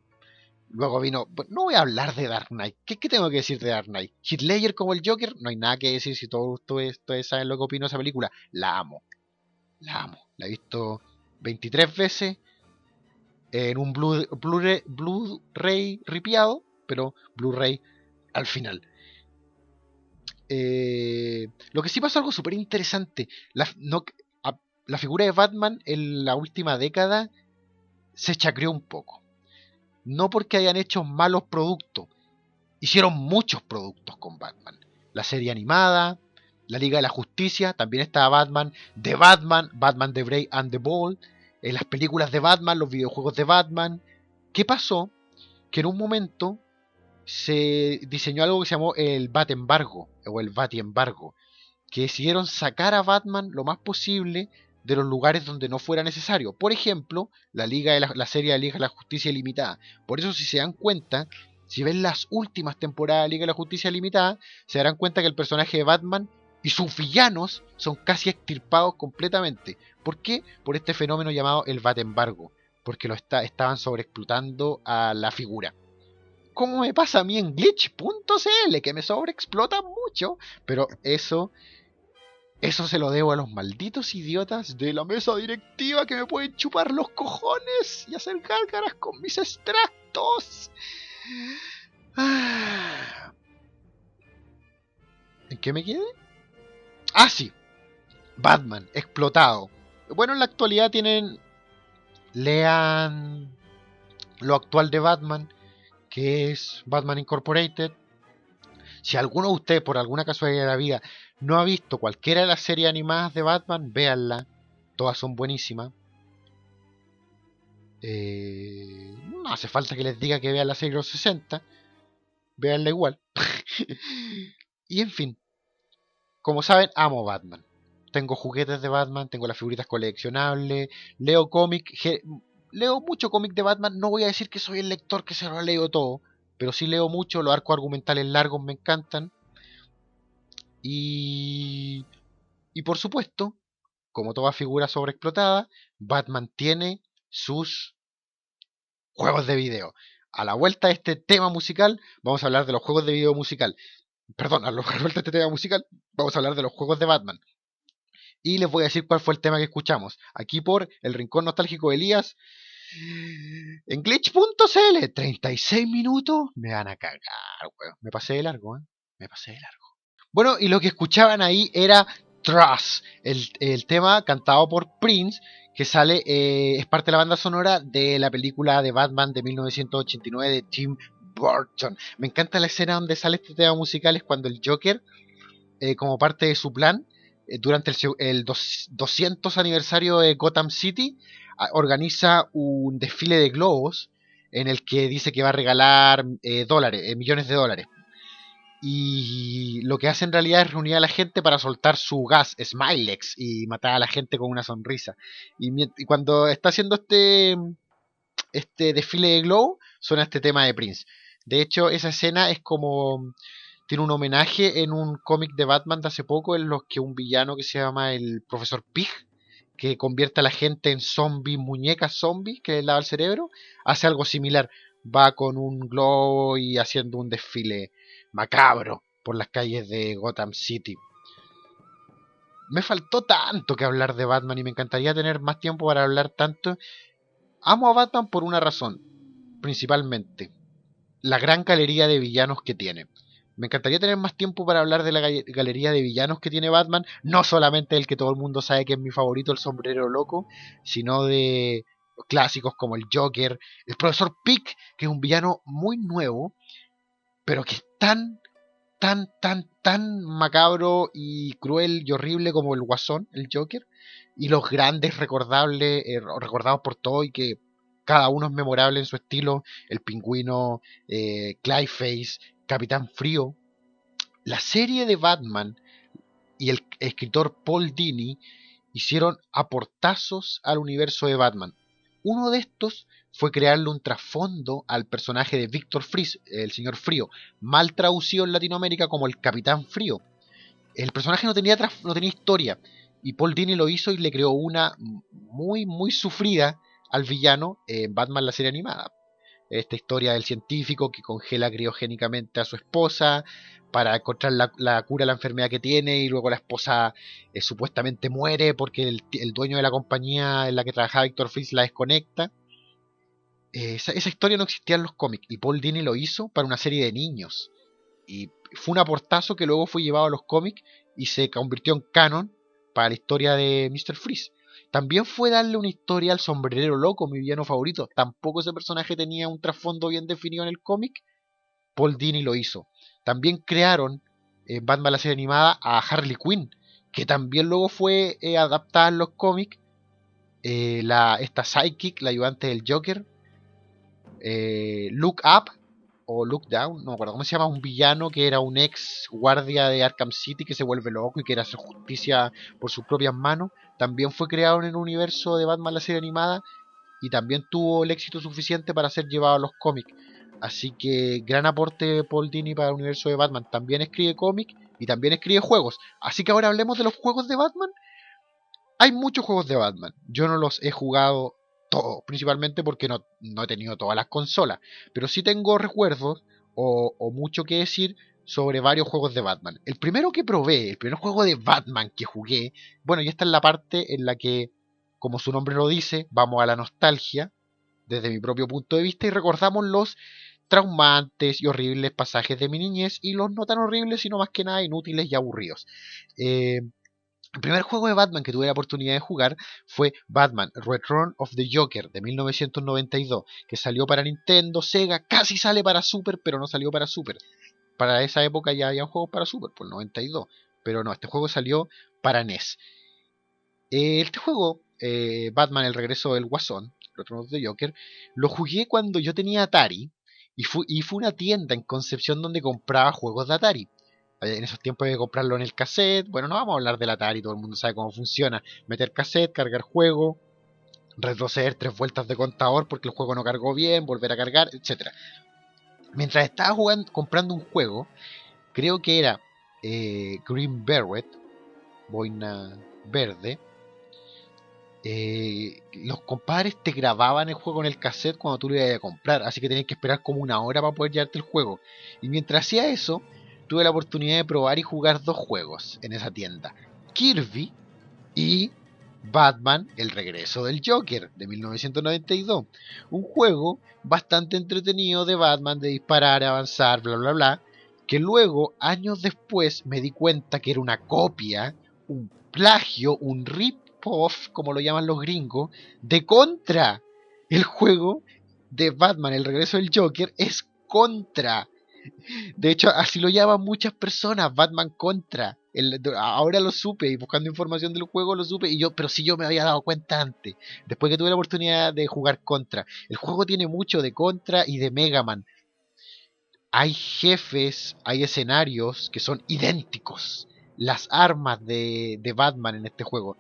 Luego vino, no voy a hablar de Dark Knight. ¿Qué tengo que decir de Dark Knight? Heath Ledger como el Joker, no hay nada que decir. Si todos ustedes saben lo que opino de esa película, la amo. La amo. La he visto 23 veces en un Blu-ray ripiado, pero Blu-ray al final. Lo que sí pasó algo súper interesante. La figura de Batman en la última década se chacreó un poco. No porque hayan hecho malos productos, hicieron muchos productos con Batman. La serie animada, la Liga de la Justicia, también estaba Batman, The Batman, Batman The Brave and the Bold, las películas de Batman, los videojuegos de Batman. ¿Qué pasó? Que en un momento se diseñó algo que se llamó el Bat-embargo, o el Bat-embargo, que decidieron sacar a Batman lo más posible de los lugares donde no fuera necesario. Por ejemplo, la serie de la Liga de la Justicia Limitada. Por eso, si se dan cuenta, si ven las últimas temporadas de Liga de la Justicia Limitada, se darán cuenta que el personaje de Batman Y sus villanos son casi extirpados completamente. ¿Por qué? Por este fenómeno llamado el Batembargo. Porque estaban sobreexplotando a la figura. Como me pasa a mí en glitch.cl, que me sobreexplotan mucho. Pero eso se lo debo a los malditos idiotas de la mesa directiva que me pueden chupar los cojones y hacer gárgaras con mis extractos. ¿En qué me quedé? Ah, sí. Batman, explotado. Bueno, en la actualidad lean lo actual de Batman, que es Batman Incorporated. Si alguno de ustedes, por alguna casualidad de la vida, no ha visto cualquiera de las series animadas de Batman, véanla. Todas son buenísimas. No hace falta que les diga que vean la serie de los 60. Véanla igual. Y en fin, como saben, amo Batman. Tengo juguetes de Batman, tengo las figuritas coleccionables, leo cómic, leo mucho cómic de Batman. No voy a decir que soy el lector que se lo leo todo, pero sí leo mucho, los arcos argumentales largos me encantan. Y por supuesto, como toda figura sobreexplotada, Batman tiene sus juegos de video. A la vuelta de este tema musical, vamos a hablar de los juegos de video musical. Perdón, a la vuelta de este tema musical, vamos a hablar de los juegos de Batman. Y les voy a decir cuál fue el tema que escuchamos. Aquí por el Rincón Nostálgico de Elías. En glitch.cl, 36 minutos. Me van a cagar, weón. Me pasé de largo, ¿eh? Me pasé de largo. Bueno, y lo que escuchaban ahí era Trust, el tema cantado por Prince, que sale, es parte de la banda sonora de la película de Batman de 1989 de Tim Burton. Me encanta la escena donde sale este tema musical, es cuando el Joker, como parte de su plan, durante el 200 aniversario de Gotham City, organiza un desfile de globos en el que dice que va a regalar dólares, millones de dólares. Y lo que hace en realidad es reunir a la gente para soltar su gas, Smilex, y matar a la gente con una sonrisa. Y cuando está haciendo este desfile de globo, suena este tema de Prince. De hecho, esa escena es como... Tiene un homenaje en un cómic de Batman de hace poco, en los que un villano que se llama el Profesor Pig, que convierte a la gente en zombies, muñecas zombies, que le lava el cerebro, hace algo similar. Va con un globo y haciendo un desfile macabro por las calles de Gotham City. Me faltó tanto que hablar de Batman y me encantaría tener más tiempo para hablar tanto. Amo a Batman por una razón, principalmente, la gran galería de villanos que tiene. Me encantaría tener más tiempo para hablar de la galería de villanos que tiene Batman, no solamente el que todo el mundo sabe que es mi favorito, el sombrero loco, sino de clásicos como el Joker, el Profesor Pig, que es un villano muy nuevo, pero que es tan macabro y cruel y horrible como el Guasón, el Joker, y los grandes recordables, recordados por todos y que cada uno es memorable en su estilo, el Pingüino, Clayface, Capitán Frío. La serie de Batman y el escritor Paul Dini hicieron aportazos al universo de Batman. Uno de estos fue crearle un trasfondo al personaje de Víctor Fries, el señor Frío, mal traducido en Latinoamérica como el Capitán Frío. El personaje no tenía historia, y Paul Dini lo hizo y le creó una muy sufrida al villano en Batman la serie animada. Esta historia del científico que congela criogénicamente a su esposa para encontrar la cura a la enfermedad que tiene, y luego la esposa supuestamente muere porque el dueño de la compañía en la que trabajaba Víctor Fries la desconecta. Esa historia no existía en los cómics y Paul Dini lo hizo para una serie de niños. Y fue un aportazo que luego fue llevado a los cómics y se convirtió en canon para la historia de Mr. Freeze. También fue darle una historia al sombrerero loco, mi villano favorito. Tampoco ese personaje tenía un trasfondo bien definido en el cómic. Paul Dini lo hizo. También crearon en Batman la serie animada a Harley Quinn, que también luego fue adaptada en los cómics. Esta Psychic, la ayudante del Joker. Look Up o Look Down, no me acuerdo cómo se llama, un villano que era un ex guardia de Arkham City que se vuelve loco y quiere hacer justicia por sus propias manos. También fue creado en el universo de Batman la serie animada y también tuvo el éxito suficiente para ser llevado a los cómics. Así que gran aporte de Paul Dini para el universo de Batman. También escribe cómics y también escribe juegos. Así que ahora hablemos de los juegos de Batman. Hay muchos juegos de Batman. Yo no los he jugado todos, principalmente porque no he tenido todas las consolas. Pero sí tengo recuerdos o mucho que decir sobre varios juegos de Batman. El primero que probé, el primer juego de Batman que jugué, bueno, y esta es la parte en la que, como su nombre lo dice, vamos a la nostalgia, desde mi propio punto de vista, y recordamos los traumantes y horribles pasajes de mi niñez y los no tan horribles, sino más que nada inútiles y aburridos. El primer juego de Batman que tuve la oportunidad de jugar fue Batman Return of the Joker de 1992, que salió para Nintendo, Sega, casi sale para Super, pero no salió para Super. Para esa época ya había juegos para Super, por el 92, pero no, este juego salió para NES. Este juego, Batman el regreso del Guasón, Return of the Joker, lo jugué cuando yo tenía Atari, y fue una tienda en Concepción donde compraba juegos de Atari. En esos tiempos había que comprarlo en el cassette. Bueno, no vamos a hablar del Atari, todo el mundo sabe cómo funciona. Meter cassette, cargar juego, retroceder 3 vueltas de contador porque el juego no cargó bien, volver a cargar, etcétera. Mientras estaba comprando un juego, creo que era Green Beret, boina verde, los compadres te grababan el juego en el cassette cuando tú lo ibas a comprar, así que tenías que esperar como una hora para poder llevarte el juego. Y mientras hacía eso, tuve la oportunidad de probar y jugar 2 juegos en esa tienda: Kirby y Batman el regreso del Joker de 1992. Un juego bastante entretenido de Batman, de disparar, avanzar, bla bla bla, que luego, años después, me di cuenta que era una copia, un plagio, un rip-off, como lo llaman los gringos, de Contra. El juego de Batman el regreso del Joker es Contra. De hecho, así lo llaman muchas personas, Batman Contra. Ahora lo supe, y buscando información del juego lo supe, pero sí yo me había dado cuenta antes, después que tuve la oportunidad de jugar Contra. El juego tiene mucho de Contra y de Mega Man. Hay jefes, hay escenarios que son idénticos. Las armas de Batman en este juego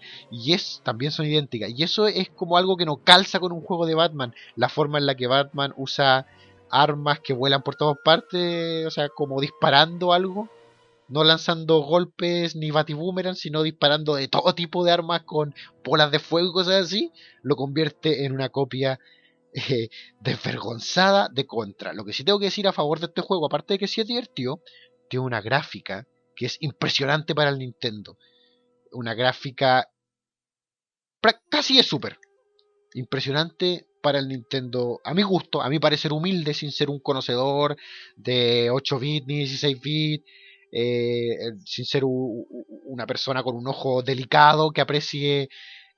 también son idénticas. Y eso es como algo que no calza con un juego de Batman. La forma en la que Batman usa armas que vuelan por todas partes, o sea, como disparando algo, no lanzando golpes ni batiboomerang, sino disparando de todo tipo de armas con bolas de fuego y cosas así, lo convierte en una copia eh, desvergonzada de Contra. Lo que sí tengo que decir a favor de este juego, aparte de que sí es divertido, tiene una gráfica que es impresionante para el Nintendo. Una gráfica casi es super impresionante para el Nintendo, a mi gusto, a mi parecer humilde, sin ser un conocedor de 8 bits ni 16 bits, sin ser una persona con un ojo delicado que aprecie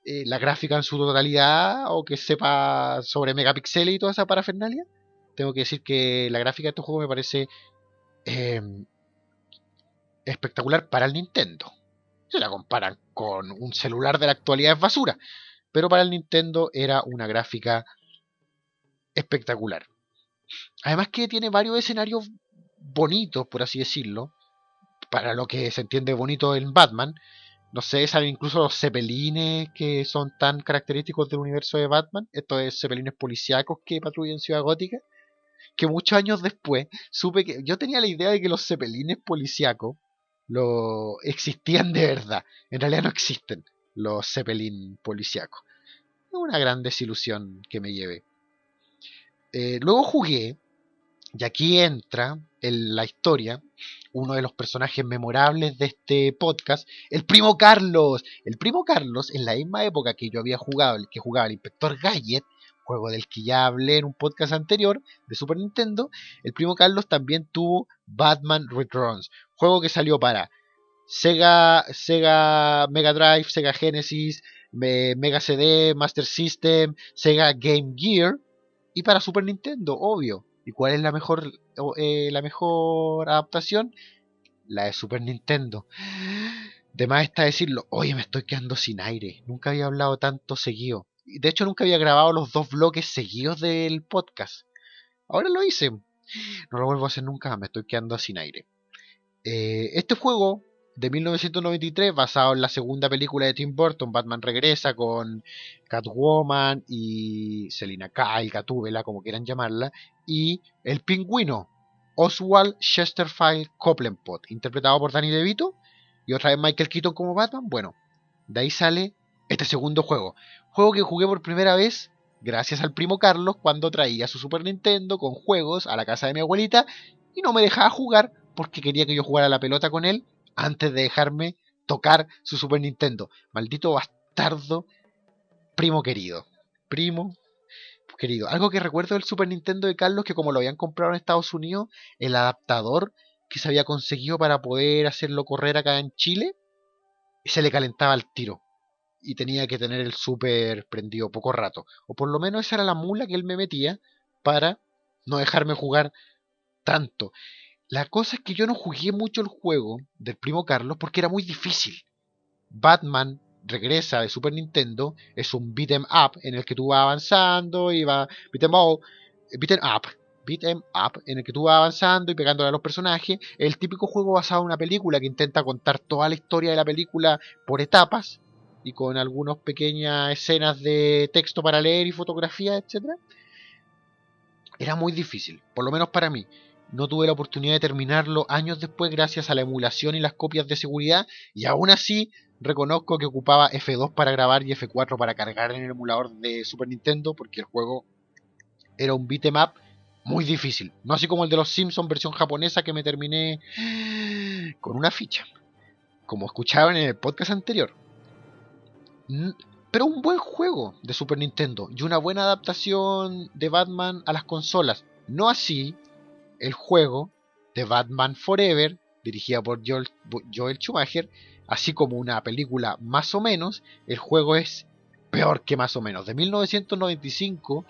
la gráfica en su totalidad o que sepa sobre megapíxeles y toda esa parafernalia. Tengo que decir que la gráfica de este juego me parece eh, espectacular para el Nintendo. Se la comparan con un celular de la actualidad es basura, pero para el Nintendo era una gráfica espectacular. Además que tiene varios escenarios bonitos, por así decirlo, para lo que se entiende bonito en Batman. No sé, salen incluso los cepelines que son tan característicos del universo de Batman. Estos es cepelines policíacos que patrullan Ciudad Gótica. Que muchos años después supe que yo tenía la idea de que los cepelines policíacos existían de verdad. En realidad no existen los Zeppelin policíacos. Una gran desilusión que me llevé. Luego jugué, y aquí entra en la historia uno de los personajes memorables de este podcast, el Primo Carlos. El Primo Carlos, en la misma época que yo había jugado, que jugaba el Inspector Gadget, juego del que ya hablé en un podcast anterior de Super Nintendo, el Primo Carlos también tuvo Batman Returns, juego que salió para Sega Mega Drive, Sega Genesis, Mega CD, Master System, Sega Game Gear y para Super Nintendo, obvio. ¿Y cuál es la mejor adaptación? La de Super Nintendo. De más está decirlo, oye, me estoy quedando sin aire. Nunca había hablado tanto seguido. De hecho, nunca había grabado los 2 bloques seguidos del podcast. Ahora lo hice. No lo vuelvo a hacer nunca, me estoy quedando sin aire. Este juego de 1993, basado en la segunda película de Tim Burton, Batman Regresa, con Catwoman y Selina Kyle, Gatúbela, como quieran llamarla, y el Pingüino. Oswald Chesterfield Copeland, interpretado por Danny DeVito, y otra vez Michael Keaton como Batman. Bueno, de ahí sale este segundo juego. Juego que jugué por primera vez gracias al primo Carlos cuando traía su Super Nintendo con juegos a la casa de mi abuelita y no me dejaba jugar porque quería que yo jugara a la pelota con él antes de dejarme tocar su Super Nintendo. Maldito bastardo, primo querido. Primo querido. Algo que recuerdo del Super Nintendo de Carlos, que como lo habían comprado en Estados Unidos, el adaptador que se había conseguido para poder hacerlo correr acá en Chile, se le calentaba al tiro. Y tenía que tener el Super prendido poco rato. O por lo menos esa era la mula que él me metía para no dejarme jugar tanto. La cosa es que yo no jugué mucho el juego del primo Carlos porque era muy difícil. Batman regresa de Super Nintendo, es un beat 'em up en el que tú vas avanzando y va beat 'em up en el que tú vas avanzando y pegándole a los personajes. El típico juego basado en una película que intenta contar toda la historia de la película por etapas y con algunas pequeñas escenas de texto para leer y fotografía, etcétera. Era muy difícil, por lo menos para mí. No tuve la oportunidad de terminarlo años después gracias a la emulación y las copias de seguridad, y aún así reconozco que ocupaba F2 para grabar y F4 para cargar en el emulador de Super Nintendo porque el juego era un beat'em up muy difícil, no así como el de los Simpsons versión japonesa que me terminé con una ficha, como escuchaban en el podcast anterior. Pero un buen juego de Super Nintendo y una buena adaptación de Batman a las consolas. No así el juego de Batman Forever, dirigida por Joel Schumacher, así como una película más o menos. El juego es peor que más o menos. De 1995,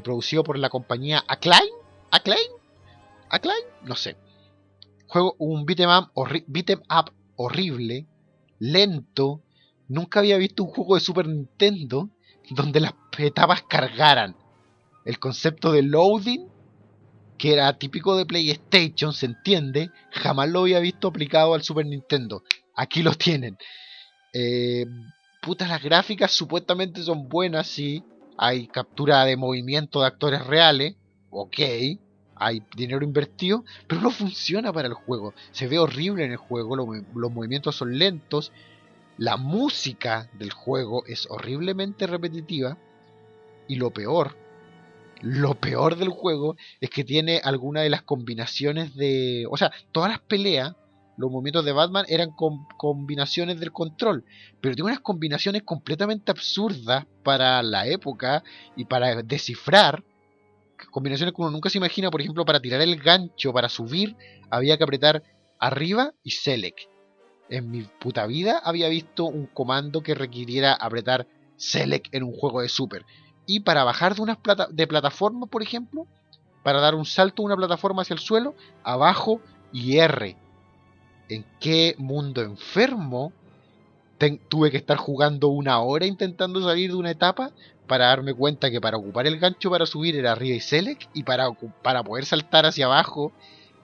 producido por la compañía Acclaim, no sé. Juego un beat'em up horrible, lento. Nunca había visto un juego de Super Nintendo donde las etapas cargaran. El concepto de loading, que era típico de PlayStation, se entiende, jamás lo había visto aplicado al Super Nintendo. Aquí lo tienen. Eh, las gráficas supuestamente son buenas, sí. Hay captura de movimiento de actores reales, ok. Hay dinero invertido, pero no funciona para el juego. Se ve horrible en el juego, los movimientos son lentos. La música del juego es horriblemente repetitiva. Y lo peor del juego es que tiene alguna de las combinaciones de... O sea, todas las peleas, los movimientos de Batman eran combinaciones del control, pero tiene unas combinaciones completamente absurdas para la época y para descifrar. Combinaciones que uno nunca se imagina. Por ejemplo, para tirar el gancho, para subir, había que apretar arriba y select. En mi puta vida había visto un comando que requiriera apretar select en un juego de Super. Y para bajar de plataforma, por ejemplo, para dar un salto de una plataforma hacia el suelo, abajo y R. ¿En qué mundo enfermo tuve que estar jugando una hora intentando salir de una etapa para darme cuenta que para ocupar el gancho para subir era arriba y select, y para poder saltar hacia abajo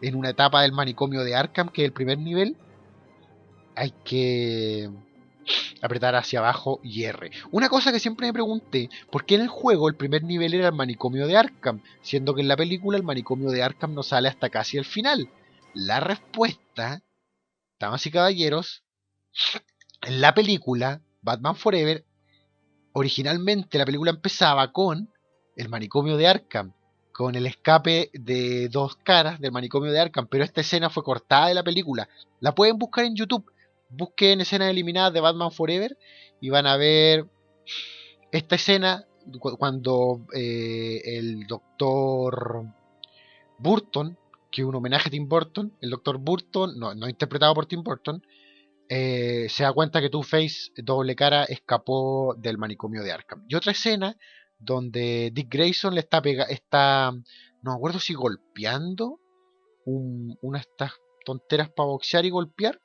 en una etapa del manicomio de Arkham, que es el primer nivel, hay que apretar hacia abajo y R. Una cosa que siempre me pregunté, ¿por qué en el juego el primer nivel era el manicomio de Arkham? Siendo que en la película el manicomio de Arkham no sale hasta casi el final. La respuesta, damas y caballeros, en la película Batman Forever, originalmente la película empezaba con el manicomio de Arkham, con el escape de dos caras del manicomio de Arkham, pero esta escena fue cortada de la película. La pueden buscar en YouTube. Busquen escenas eliminadas de Batman Forever y van a ver esta escena cuando el doctor Burton, que es un homenaje a Tim Burton, el doctor Burton, no interpretado por Tim Burton, se da cuenta que Two-Face, doble cara, escapó del manicomio de Arkham. Y otra escena donde Dick Grayson le está no me acuerdo si golpeando una de estas tonteras para boxear y golpear,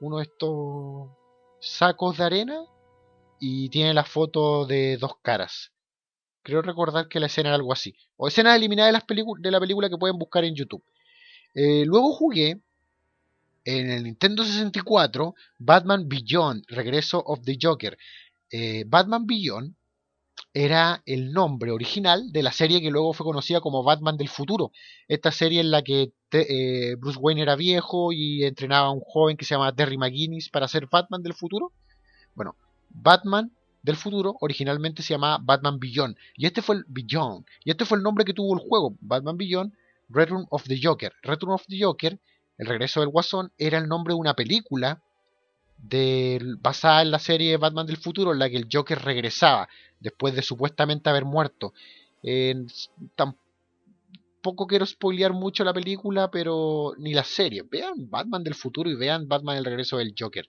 uno de estos sacos de arena, y tiene la foto de dos caras. Creo recordar que la escena era algo así. O escenas eliminadas de la película que pueden buscar en YouTube. Luego jugué en el Nintendo 64 Batman Beyond, Regreso of the Joker. Batman Beyond era el nombre original de la serie que luego fue conocida como Batman del futuro. Esta serie en la que Bruce Wayne era viejo y entrenaba a un joven que se llama Terry McGinnis para ser Batman del futuro. Bueno, Batman del futuro originalmente se llamaba Batman Beyond. Y este fue el nombre que tuvo el juego, Batman Beyond, Return of the Joker. Return of the Joker, el regreso del Guasón, era el nombre de una película basada en la serie Batman del futuro, en la que el Joker regresaba después de supuestamente haber muerto. Eh, Tampoco quiero spoilear mucho la película, pero ni la serie. Vean Batman del futuro y vean Batman el regreso del Joker.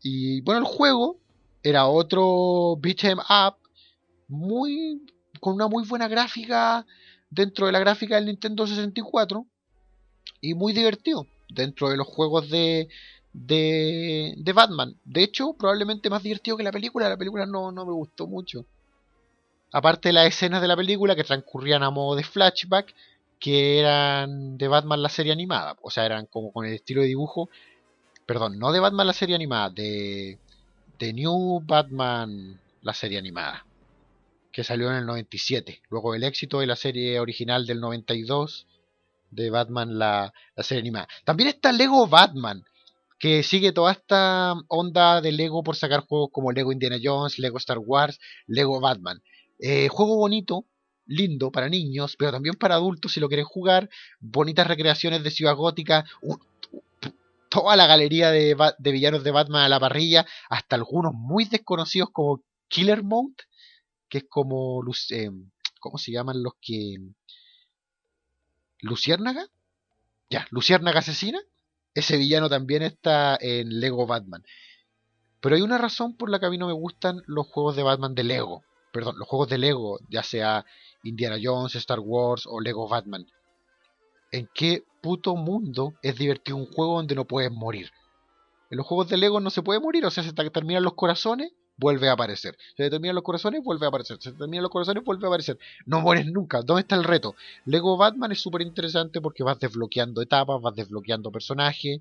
Y bueno, el juego era otro beat 'em up muy con una muy buena gráfica dentro de la gráfica del Nintendo 64 y muy divertido dentro de los juegos de Batman. De hecho, probablemente más divertido que la película. La película no me gustó mucho. Aparte de las escenas de la película que transcurrían a modo de flashback, que eran de Batman la serie animada. O sea, eran como con el estilo de dibujo. Perdón, no de Batman la serie animada, de New Batman la serie animada. Que salió en el 97. Luego el éxito de la serie original del 92 de Batman la serie animada. También está Lego Batman, que sigue toda esta onda de Lego por sacar juegos como Lego Indiana Jones, Lego Star Wars, Lego Batman. Juego bonito, lindo para niños, pero también para adultos si lo quieren jugar. Bonitas recreaciones de Ciudad Gótica, toda la galería de villanos de Batman a la parrilla, hasta algunos muy desconocidos como Killer Mount, que es como... ¿cómo se llaman los que...? ¿Luciérnaga? Ya, Luciérnaga Asesina. Ese villano también está en Lego Batman. Pero hay una razón por la que a mí no me gustan los juegos de Batman de Lego. Perdón, los juegos de Lego, ya sea Indiana Jones, Star Wars o Lego Batman. ¿En qué puto mundo es divertido un juego donde no puedes morir? En los juegos de Lego no se puede morir, o sea, se terminan los corazones, vuelve a aparecer. Se terminan los corazones, vuelve a aparecer. Se terminan los corazones, vuelve a aparecer. No mueres nunca. ¿Dónde está el reto? Lego Batman es súper interesante porque vas desbloqueando etapas, vas desbloqueando personajes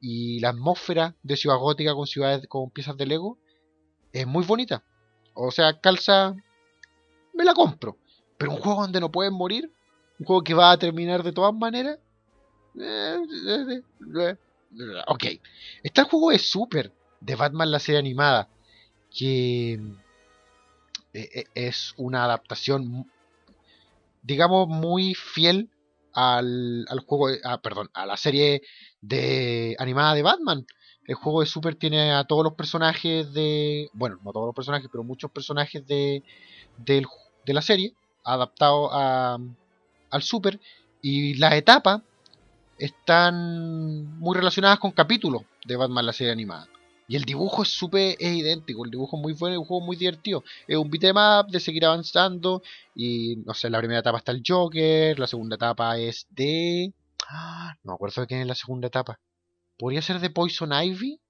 y la atmósfera de Ciudad Gótica con ciudades con piezas de Lego es muy bonita. O sea, calza, me la compro. Pero un juego donde no puedes morir, un juego que va a terminar de todas maneras, ok. Está el juego de Super de Batman la serie animada, que es una adaptación, digamos, muy fiel al juego, perdón, a la serie de animada de Batman. El juego de Super tiene a todos los personajes bueno, no todos los personajes, pero muchos personajes del- de la serie adaptados al Super. Y las etapas están muy relacionadas con capítulos de Batman la serie animada. Y el dibujo es idéntico, el dibujo es muy bueno, es un juego muy divertido. Es un beat'em up de seguir avanzando. Y no sé, en la primera etapa está el Joker, la segunda etapa es de... no me acuerdo de quién es la segunda etapa. Podría ser de Poison Ivy.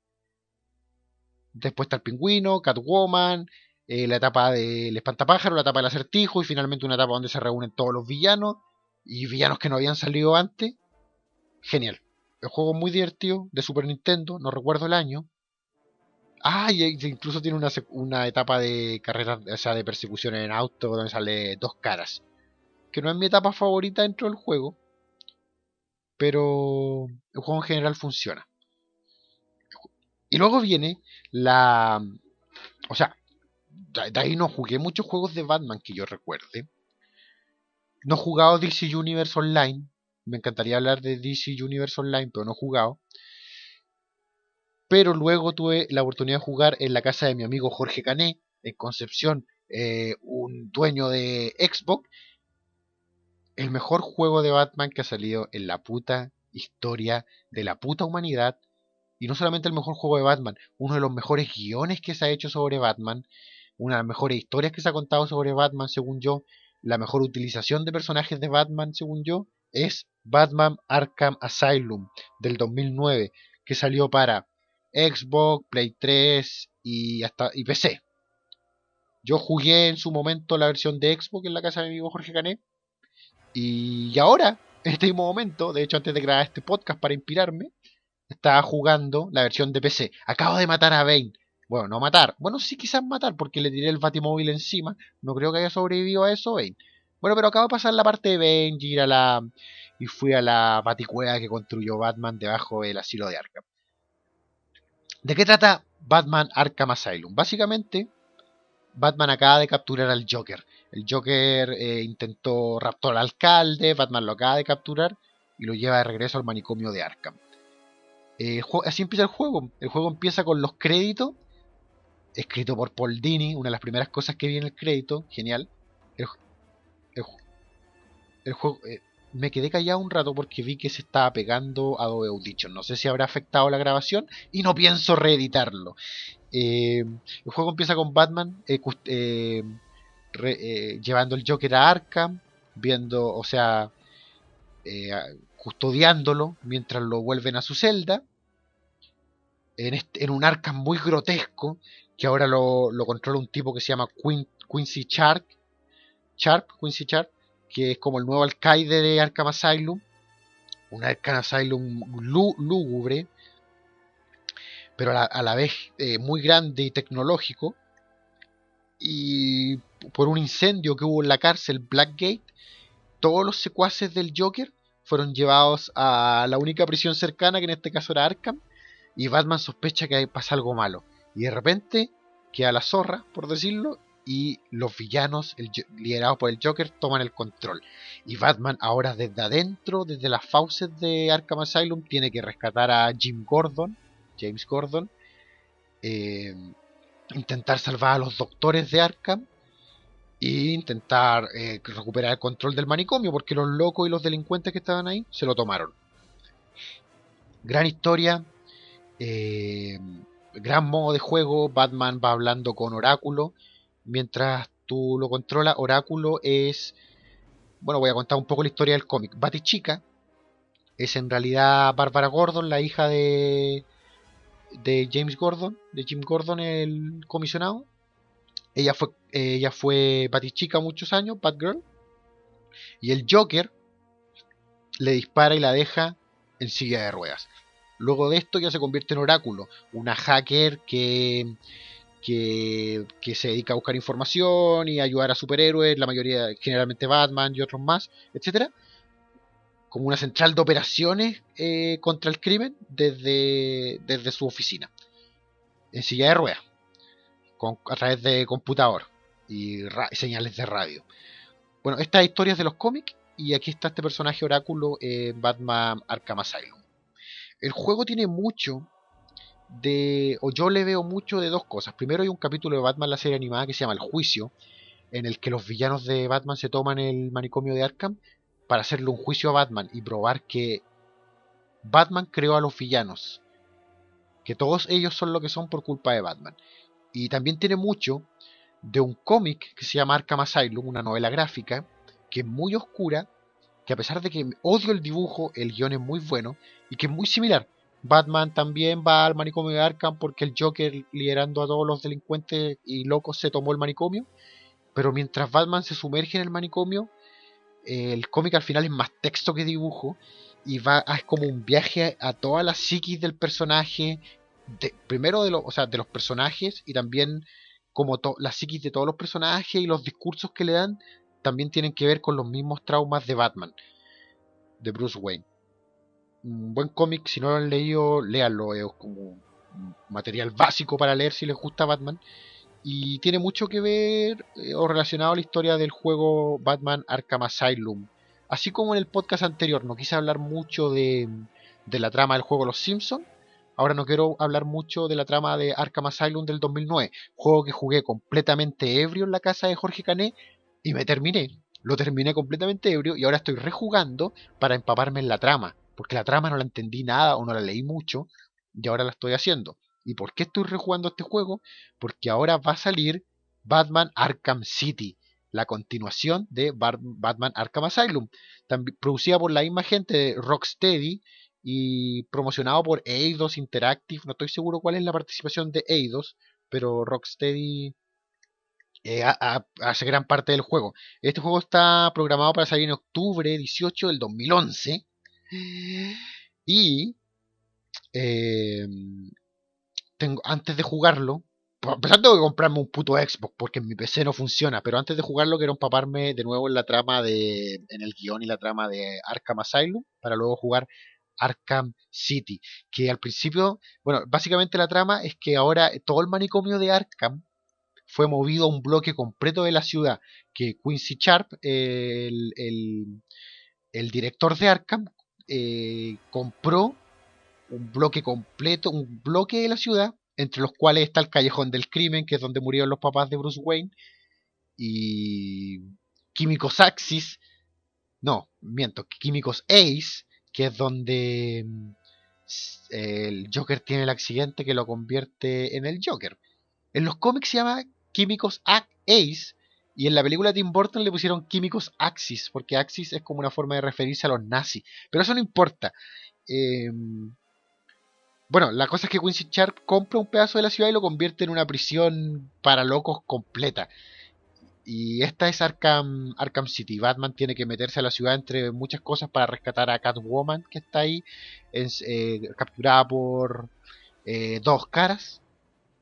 Después está el Pingüino, Catwoman, la etapa del Espantapájaro, la etapa del Acertijo y finalmente una etapa donde se reúnen todos los villanos y villanos que no habían salido antes. Genial. El juego es muy divertido, de Super Nintendo, no recuerdo el año. Y incluso tiene una etapa de carreras, o sea, de persecución en auto, donde sale dos caras. Que no es mi etapa favorita dentro del juego, pero el juego en general funciona. Y luego viene la... O sea, de ahí no jugué muchos juegos de Batman que yo recuerde. No he jugado DC Universe Online. Me encantaría hablar de DC Universe Online, pero no he jugado. Pero luego tuve la oportunidad de jugar en la casa de mi amigo Jorge Cané, en Concepción, un dueño de Xbox, el mejor juego de Batman que ha salido en la puta historia de la puta humanidad. Y no solamente el mejor juego de Batman, uno de los mejores guiones que se ha hecho sobre Batman, una de las mejores historias que se ha contado sobre Batman, según yo, la mejor utilización de personajes de Batman, según yo, es Batman Arkham Asylum del 2009, que salió para Xbox, Play 3 y PC. Yo jugué en su momento la versión de Xbox en la casa de mi amigo Jorge Canet. Y ahora, en este mismo momento, de hecho antes de grabar este podcast para inspirarme, estaba jugando la versión de PC. Acabo de matar a Bane. Bueno, no matar. Bueno, sí quizás matar porque le tiré el batimóvil encima. No creo que haya sobrevivido a eso, Bane. Bueno, pero acabo de pasar la parte de Bane y fui a la baticueva que construyó Batman debajo del asilo de Arkham. ¿De qué trata Batman Arkham Asylum? Básicamente, Batman acaba de capturar al Joker. El Joker intentó raptar al alcalde, Batman lo acaba de capturar y lo lleva de regreso al manicomio de Arkham. Así empieza el juego. El juego empieza con los créditos, escrito por Paul Dini, una de las primeras cosas que vi en el crédito, genial. El, el, el juego, me quedé callado un rato porque vi que se estaba pegando Adobe Audition. No sé si habrá afectado la grabación y no pienso reeditarlo. El juego empieza con Batman llevando el Joker a Arkham, viendo, o sea, custodiándolo mientras lo vuelven a su celda, en un Arkham muy grotesco, que ahora lo controla un tipo que se llama Quincy Quincy Sharp, que es como el nuevo alcaide de Arkham Asylum, un Arkham Asylum lúgubre, pero a la vez muy grande y tecnológico, y por un incendio que hubo en la cárcel Blackgate, todos los secuaces del Joker fueron llevados a la única prisión cercana, que en este caso era Arkham, y Batman sospecha que pasa algo malo. Y de repente queda la zorra, por decirlo, y los villanos, liderados por el Joker, toman el control. Y Batman ahora desde adentro, desde las fauces de Arkham Asylum, tiene que rescatar a James Gordon, eh, intentar salvar a los doctores de Arkham e intentar recuperar el control del manicomio, porque los locos y los delincuentes que estaban ahí se lo tomaron. Gran historia, eh, gran modo de juego. Batman va hablando con Oráculo mientras tú lo controlas. Oráculo es, bueno, voy a contar un poco la historia del cómic. Batichica es en realidad Bárbara Gordon, la hija de James Gordon, de Jim Gordon, el comisionado. Ella fue Batichica muchos años, Batgirl, y el Joker le dispara y la deja en silla de ruedas. Luego de esto ya se convierte en Oráculo, una hacker que se dedica a buscar información y ayudar a superhéroes, la mayoría, generalmente Batman y otros más, etcétera, como una central de operaciones contra el crimen desde su oficina, en silla de ruedas, a través de computador y señales de radio. Bueno, estas historias de los cómics, y aquí está este personaje Oráculo en Batman Arkham Asylum. El juego tiene mucho o yo le veo mucho de dos cosas. Primero, hay un capítulo de Batman, la serie animada, que se llama El Juicio, en el que los villanos de Batman se toman el manicomio de Arkham para hacerle un juicio a Batman y probar que Batman creó a los villanos, que todos ellos son lo que son por culpa de Batman. Y también tiene mucho de un cómic que se llama Arkham Asylum, una novela gráfica que es muy oscura, que a pesar de que odio el dibujo, el guión es muy bueno y que es muy similar. Batman también va al manicomio de Arkham porque el Joker, liderando a todos los delincuentes y locos, se tomó el manicomio. Pero mientras Batman se sumerge en el manicomio, el cómic al final es más texto que dibujo y es como un viaje a toda la psiquis del personaje, primero o sea, de los personajes, y también como la psiquis de todos los personajes y los discursos que le dan también tienen que ver con los mismos traumas de Batman, de Bruce Wayne. Un buen cómic, si no lo han leído, léanlo, es como material básico para leer si les gusta Batman. Y tiene mucho que ver o relacionado a la historia del juego Batman Arkham Asylum. Así como en el podcast anterior no quise hablar mucho de la trama del juego Los Simpsons, ahora no quiero hablar mucho de la trama de Arkham Asylum del 2009, juego que jugué completamente ebrio en la casa de Jorge Cané y me terminé. Lo terminé completamente ebrio y ahora estoy rejugando para empaparme en la trama, porque la trama no la entendí nada o no la leí mucho y ahora la estoy haciendo. ¿Y por qué estoy rejugando este juego? Porque ahora va a salir Batman Arkham City, la continuación de Batman Arkham Asylum, producida por la misma gente de Rocksteady y promocionado por Eidos Interactive. No estoy seguro cuál es la participación de Eidos, pero Rocksteady hace gran parte del juego. Este juego está programado para salir en octubre 18 del 2011 y eh, antes de jugarlo Por empezar tengo que comprarme un puto Xbox porque en mi PC no funciona, pero antes de jugarlo quiero empaparme de nuevo en la trama en el guión y la trama de Arkham Asylum para luego jugar Arkham City, que al principio, bueno, básicamente la trama es que ahora todo el manicomio de Arkham fue movido a un bloque completo de la ciudad, que Quincy Sharp, el director de Arkham, compró un bloque completo, un bloque de la ciudad, entre los cuales está el Callejón del Crimen, que es donde murieron los papás de Bruce Wayne, y Químicos Axis, no, miento, Químicos Ace, que es donde el Joker tiene el accidente que lo convierte en el Joker. En los cómics se llama Químicos Ace, y en la película de Tim Burton le pusieron Químicos Axis, porque Axis es como una forma de referirse a los nazis. Pero eso no importa. Eh, bueno, la cosa es que Quincy Sharp compra un pedazo de la ciudad y lo convierte en una prisión para locos completa. Y esta es Arkham City. Batman tiene que meterse a la ciudad entre muchas cosas para rescatar a Catwoman, que está ahí, capturada por Dos Caras.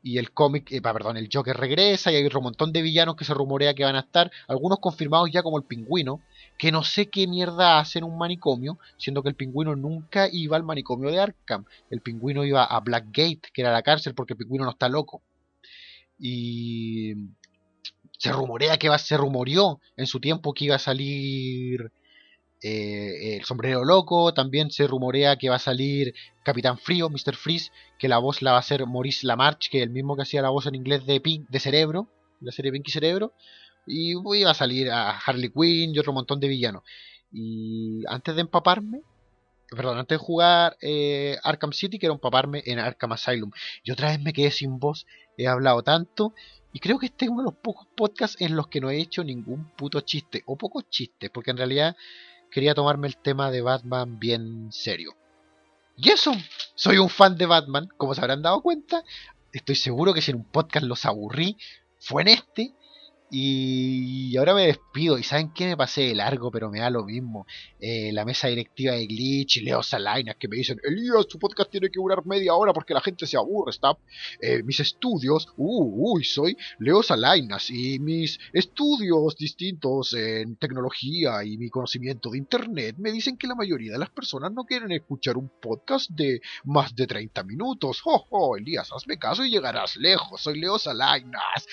Y el cómic, perdón, el Joker regresa y hay otro montón de villanos que se rumorea que van a estar, algunos confirmados ya como el Pingüino, que no sé qué mierda hace en un manicomio, siendo que el Pingüino nunca iba al manicomio de Arkham. El Pingüino iba a Blackgate, que era la cárcel, porque el Pingüino no está loco. Y se rumoreó en su tiempo que iba a salir el Sombrero Loco. También se rumorea que va a salir Capitán Frío, Mr. Freeze, que la voz la va a hacer Maurice LaMarche, que es el mismo que hacía la voz en inglés de Cerebro, la serie Pinky Cerebro. Y iba a salir a Harley Quinn y otro montón de villanos. Y antes de empaparme, perdón, antes de jugar Arkham City, quiero empaparme en Arkham Asylum. Y otra vez me quedé sin voz, he hablado tanto. Y creo que este es uno de los pocos podcasts en los que no he hecho ningún puto chiste, o pocos chistes, porque en realidad quería tomarme el tema de Batman bien serio. Y eso, soy un fan de Batman, como se habrán dado cuenta. Estoy seguro que si en un podcast los aburrí, fue en este. Y ahora me despido. ¿Y saben qué? Me pasé de largo, pero me da lo mismo. La mesa directiva de Glitch y Leo Salinas que me dicen: Elías, tu podcast tiene que durar media hora porque la gente se aburre. Está mis estudios. Soy Leo Salinas y mis estudios distintos en tecnología y mi conocimiento de internet me dicen que la mayoría de las personas no quieren escuchar un podcast de más de 30 minutos. Elías, hazme caso y llegarás lejos. Soy Leo Salinas.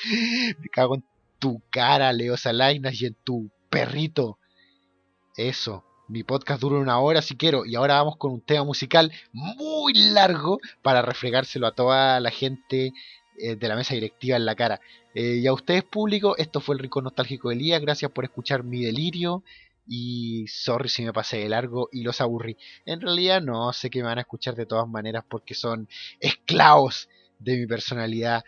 Me cago en tu cara, Leo Salinas, y en tu perrito. Eso. Mi podcast dura 1 hora si quiero. Y ahora vamos con un tema musical muy largo para refregárselo a toda la gente de la mesa directiva en la cara. Y a ustedes, público, esto fue el Rincón Nostálgico de Elías. Gracias por escuchar mi delirio. Y sorry si me pasé de largo y los aburrí. En realidad no, sé que me van a escuchar de todas maneras porque son esclavos de mi personalidad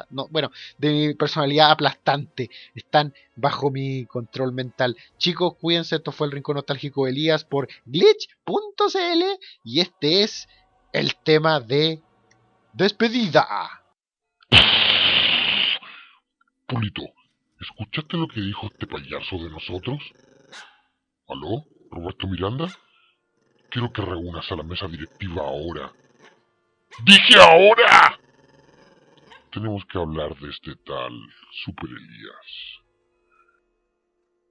no, bueno, de mi personalidad aplastante. Están bajo mi control mental. Chicos, cuídense, esto fue el Rincón Nostálgico de Elías por glitch.cl y este es el tema de despedida. Pulito, ¿escuchaste lo que dijo este payaso de nosotros? ¿Aló? ¿Roberto Miranda? Quiero que reúnas a la mesa directiva ahora. ¡Dije ahora! Tenemos que hablar de este tal Super Elías.